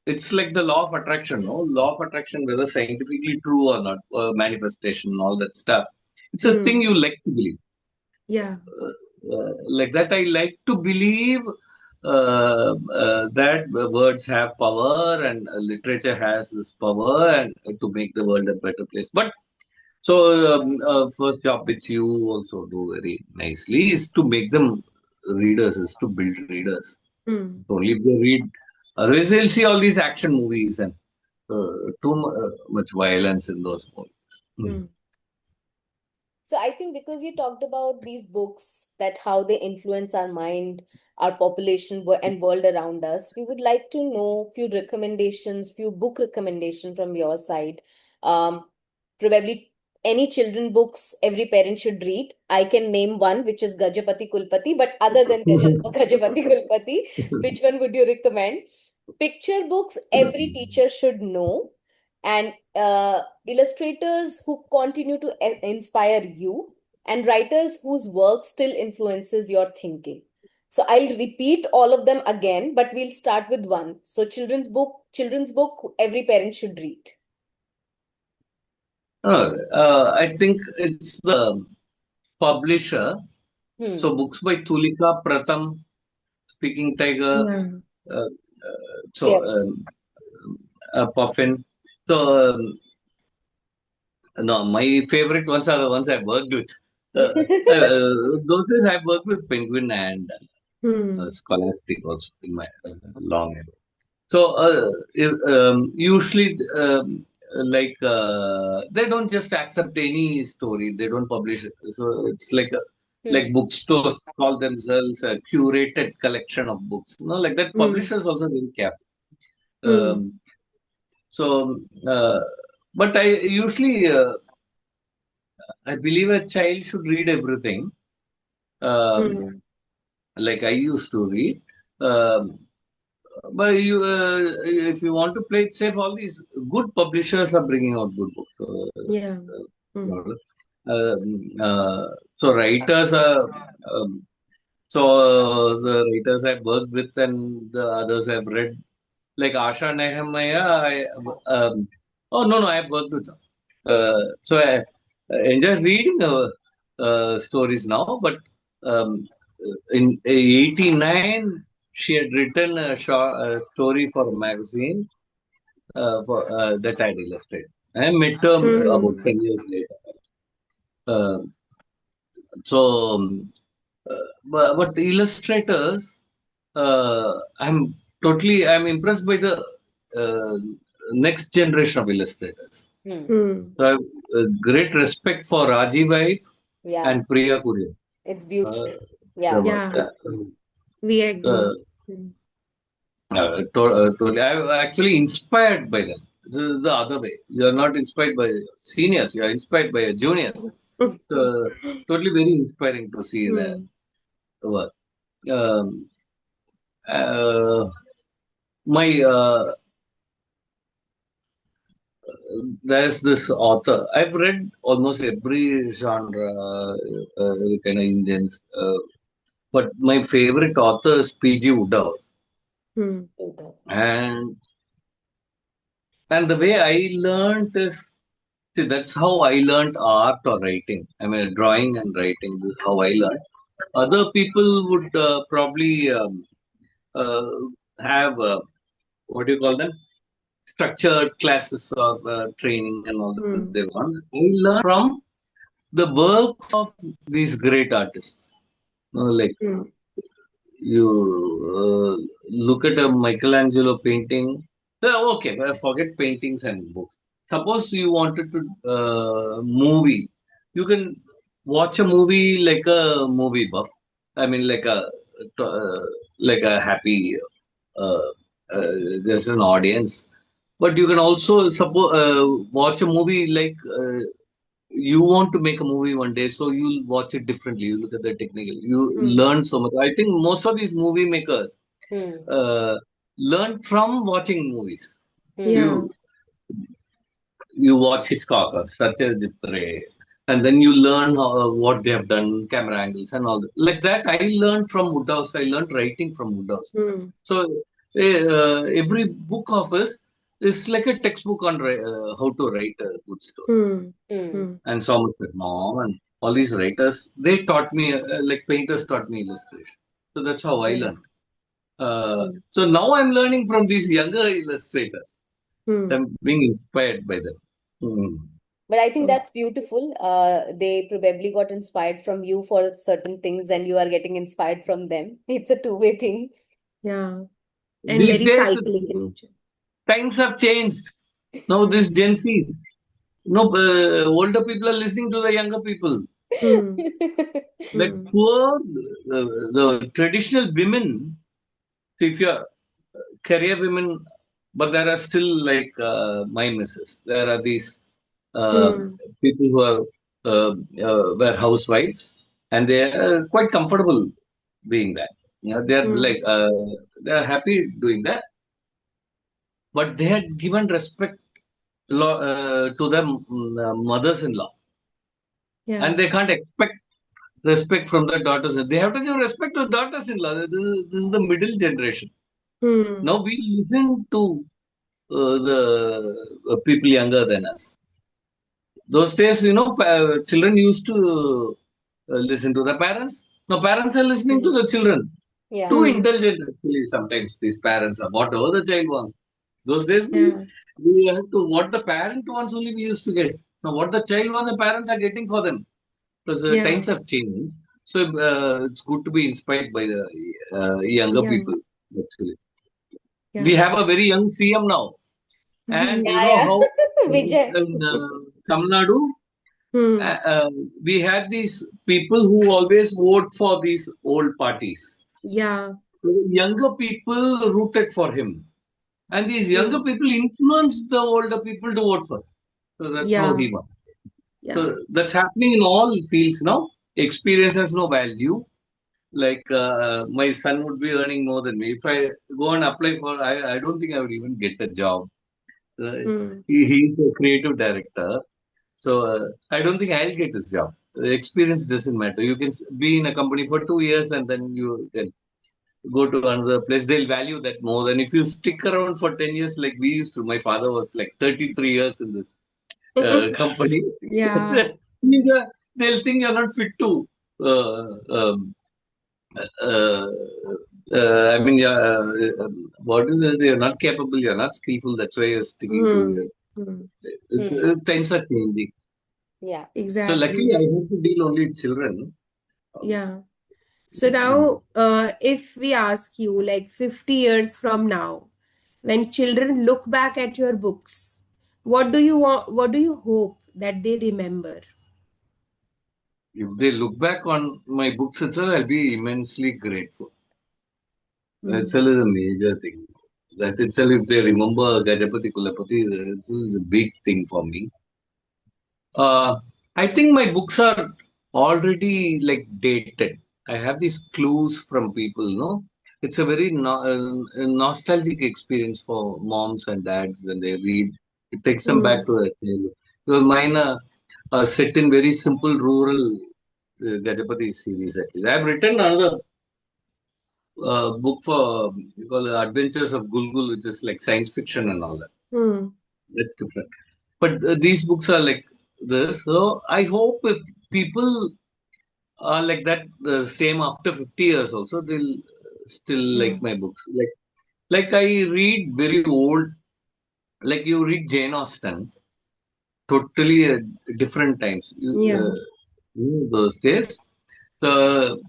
Speaker 2: it's like the law of attraction, no? Law of attraction, whether scientifically true or not, manifestation, all that stuff. It's a thing
Speaker 3: Hmm.
Speaker 2: you like to believe.
Speaker 3: Yeah.
Speaker 2: Like that, I like to believe that words have power and literature has this power and to make the world a better place. But so, first job which you also do very nicely is to make them readers, is to build readers.
Speaker 3: Hmm.
Speaker 2: Only if they read, otherwise they'll see all these action movies and much violence in those movies.
Speaker 3: Hmm.
Speaker 1: So I think because you talked about these books, that how they influence our mind, our population, and world around us, we would like to know few recommendations, few book recommendations from your side. Um, Probably any children books every parent should read. I can name one, which is Gajapati Kulapati, but other than Gajapati Kulapati, which one would you recommend? Picture books every teacher should know, and illustrators who continue to inspire you, and writers whose work still influences your thinking. So I'll repeat all of them again, but we'll start with one. So children's book every parent should read.
Speaker 2: I think it's the publisher.
Speaker 1: Hmm.
Speaker 2: So books by Tulika Pratham, Speaking Tiger,
Speaker 3: Yeah.
Speaker 2: uh, so
Speaker 1: Yeah.
Speaker 2: Puffin. So no, my favorite ones are the ones I worked with. Those days I worked with Penguin and
Speaker 3: Hmm.
Speaker 2: Scholastic also in my long ago. So usually, they don't just accept any story; they don't publish it. So it's like
Speaker 1: Hmm.
Speaker 2: bookstores call themselves a curated collection of books. Like that.
Speaker 3: Hmm.
Speaker 2: Publishers also very careful.
Speaker 3: Hmm.
Speaker 2: Um, so, but I usually I believe a child should read everything. Um,
Speaker 3: Hmm.
Speaker 2: like I used to read. Um, But if you want to play it safe, all these good publishers are bringing out good books.
Speaker 3: Yeah. Hmm.
Speaker 2: So writers are. Um, the writers I've worked with and the others I've read, like Asha Nehemiah. Oh no, I've worked with her. So I enjoy reading stories now. But um, in '89, she had written a story for a magazine that I'd illustrated. I met her about
Speaker 3: Hmm.
Speaker 2: 10 years later. Uh, so, but the illustrators, I'm impressed by the uh, next generation of illustrators.
Speaker 1: Hmm.
Speaker 3: Hmm.
Speaker 2: So I have great respect for Rajiv Vahid
Speaker 1: Yeah,
Speaker 2: and Priya Kurian.
Speaker 1: it's
Speaker 2: Uh,
Speaker 1: beautiful.
Speaker 2: the
Speaker 1: Yeah.
Speaker 2: work.
Speaker 3: Yeah. We agree. Hmm.
Speaker 2: Totally. I'm actually inspired by them. This is the other way. You're not inspired by seniors, you're inspired by your juniors. So, totally very inspiring to see that
Speaker 3: Hmm.
Speaker 2: work. Um, uh, my there's this author. I've read almost every genre, kind of Indians, but my favorite author is P.G. Woodhouse,
Speaker 3: Hmm.
Speaker 2: and the way I learned is, see, that's how I learned art or writing. I mean, drawing and writing. This is how I learned. Other people would probably uh, have what do you call them? Structured classes or training and all that
Speaker 3: Hmm.
Speaker 2: they want. I learned from the works of these great artists. Like
Speaker 3: Hmm.
Speaker 2: you look at a Michelangelo painting. Okay, forget paintings and books. Suppose you wanted to movie, you can watch a movie like a movie buff. I mean, uh, like a happy. Uh, there's an audience, but you can also suppose watch a movie like you want to make a movie one day, so you'll watch it differently. You look at the technical, you
Speaker 3: Hmm.
Speaker 2: learn so much. I think most of these movie makers
Speaker 1: Hmm.
Speaker 2: uh, learn from watching movies.
Speaker 1: Hmm.
Speaker 2: you
Speaker 3: Yeah.
Speaker 2: you watch Hitchcock or Satyajit Ray, and then you learn how, what they have done, camera angles and all that. Like that, I learned from Woodhouse. I learned writing from Woodhouse.
Speaker 3: Hmm.
Speaker 2: So every book of us is like a textbook on how to write a good story.
Speaker 3: Hmm.
Speaker 1: Hmm.
Speaker 3: Hmm.
Speaker 2: And Somerset Maugham and all these writers, they taught me, like painters taught me illustration. So that's how I
Speaker 1: Hmm.
Speaker 2: learned.
Speaker 3: Hmm.
Speaker 2: So now I'm learning from these younger illustrators.
Speaker 3: Hmm.
Speaker 2: I'm being inspired by them. Hmm.
Speaker 1: But I think
Speaker 3: Oh,
Speaker 1: that's beautiful. They probably got inspired from you for certain things, and you are getting inspired from them. It's a two-way thing.
Speaker 3: yeah. And
Speaker 2: These
Speaker 3: very
Speaker 2: days,
Speaker 3: cyclic in nature.
Speaker 2: times have changed. Now, this
Speaker 3: Hmm.
Speaker 2: Gen Zs, no, older people are listening to the younger people.
Speaker 3: Hmm.
Speaker 2: Like
Speaker 3: Hmm.
Speaker 2: poor, the traditional women. So if you're career women, but there are still like my missus. There are these uh,
Speaker 3: Hmm.
Speaker 2: people who are were housewives, and they are quite comfortable being that. You know,
Speaker 3: Hmm.
Speaker 2: they are happy doing that, but they had given respect to their mothers-in-law, and
Speaker 3: Yeah.
Speaker 2: they can't expect respect from their daughters. They have to give respect to daughters-in-law. This is the middle generation.
Speaker 3: Hmm.
Speaker 2: Now we listen to the people younger than us. Those days, children used to listen to the parents. Now parents are listening to
Speaker 1: Hmm.
Speaker 2: the children.
Speaker 1: Yeah.
Speaker 2: Too
Speaker 3: Hmm.
Speaker 2: intelligent, actually. Sometimes these parents are whatever the child wants. Those days,
Speaker 3: Yeah.
Speaker 2: we have to what the parent wants only we used to get. Now what the child wants, the parents are getting for them. Because
Speaker 3: Yeah.
Speaker 2: times have changed. So it's good to be inspired by the younger
Speaker 3: Young.
Speaker 2: people. Actually, we
Speaker 3: Yeah.
Speaker 2: have a very young CM now. And you
Speaker 1: Yeah,
Speaker 2: know
Speaker 1: yeah.
Speaker 2: how
Speaker 1: Vijay.
Speaker 2: in Tamil Nadu,
Speaker 3: Hmm.
Speaker 2: we had these people who always vote for these old parties.
Speaker 3: Yeah.
Speaker 2: So the younger people rooted for him. And these younger
Speaker 3: Hmm.
Speaker 2: people influenced the older people to vote for him. So that's how
Speaker 3: Yeah.
Speaker 2: he won.
Speaker 3: Yeah.
Speaker 2: So that's happening in all fields now. Experience has no value. Like my son would be earning more than me. If I go and apply for, I don't think I would even get a job.
Speaker 3: Hmm.
Speaker 2: He's a creative director. So I don't think I'll get this job. The experience doesn't matter. You can be in a company for 2 years and then you can go to another place. They'll value that more than if you stick around for 10 years like we used to. My father was like 33 years in this company.
Speaker 3: Yeah.
Speaker 2: They'll think you're not fit to. Uh, um, uh, I mean, what is it? You're not capable, you're not skillful. That's why you're sticking to
Speaker 3: Hmm.
Speaker 2: it.
Speaker 3: Hmm.
Speaker 1: Hmm.
Speaker 2: Times are changing.
Speaker 1: Yeah.
Speaker 2: So luckily, I
Speaker 3: Exactly.
Speaker 2: have to deal only with children. Um,
Speaker 3: Yeah. So now, if we ask you, like 50 years from now, when children look back at your books, what do you want, what do you hope that they remember?
Speaker 2: if they look back on my books itself, I'll be immensely grateful. That
Speaker 3: Hmm.
Speaker 2: itself is a major thing. That itself, if they remember Gajapati Kulapati, this is a big thing for me. I think my books are already like dated. I have these clues from people, no? it's a very nostalgic experience for moms and dads when they read. It takes them back
Speaker 3: Hmm.
Speaker 2: to their childhood. Because mine are set in very simple rural Gajapati series at least. I've written another book for call it Adventures of Gulgul, which is like science fiction and all that.
Speaker 3: Hmm.
Speaker 2: That's different. But these books are like this. So I hope if people are like that, the same after 50 years also, they'll still like
Speaker 3: Hmm.
Speaker 2: my books. Like I read very old, like you read Jane Austen, totally different times.
Speaker 3: Yeah.
Speaker 2: Those days, so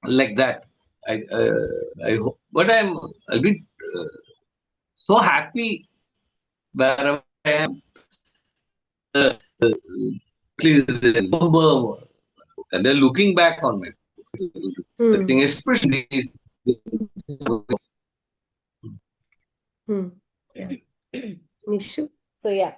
Speaker 2: like that. I hope, but I'll be so happy wherever I am. Please remember, and they're looking back on my books. It's a thing,
Speaker 3: Hmm.
Speaker 2: especially these.
Speaker 3: Hmm. Yeah. Nishu.
Speaker 1: So yeah.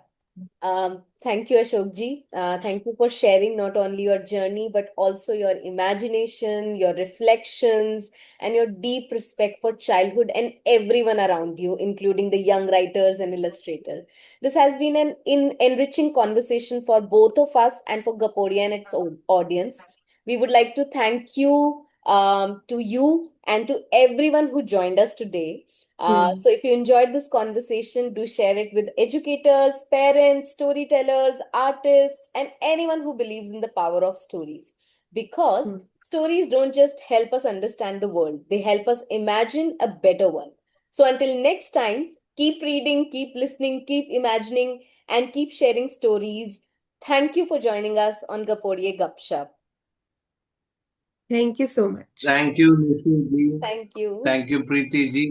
Speaker 1: Thank you, Ashokji. Thank you for sharing not only your journey, but also your imagination, your reflections, and your deep respect for childhood and everyone around you, including the young writers and illustrators. This has been an enriching conversation for both of us and for Gapodiye and its own audience. We would like to thank you to you and to everyone who joined us today.
Speaker 3: Hmm.
Speaker 1: So if you enjoyed this conversation, do share it with educators, parents, storytellers, artists, and anyone who believes in the power of stories. Because
Speaker 3: Hmm.
Speaker 1: stories don't just help us understand the world, they help us imagine a better one. So until next time, keep reading, keep listening, keep imagining, and keep sharing stories. Thank you for joining us on Gapodiye Gupshup.
Speaker 3: Thank you so much.
Speaker 2: Thank you, Nikhil ji.
Speaker 1: Thank you.
Speaker 2: Thank you, Preeti ji.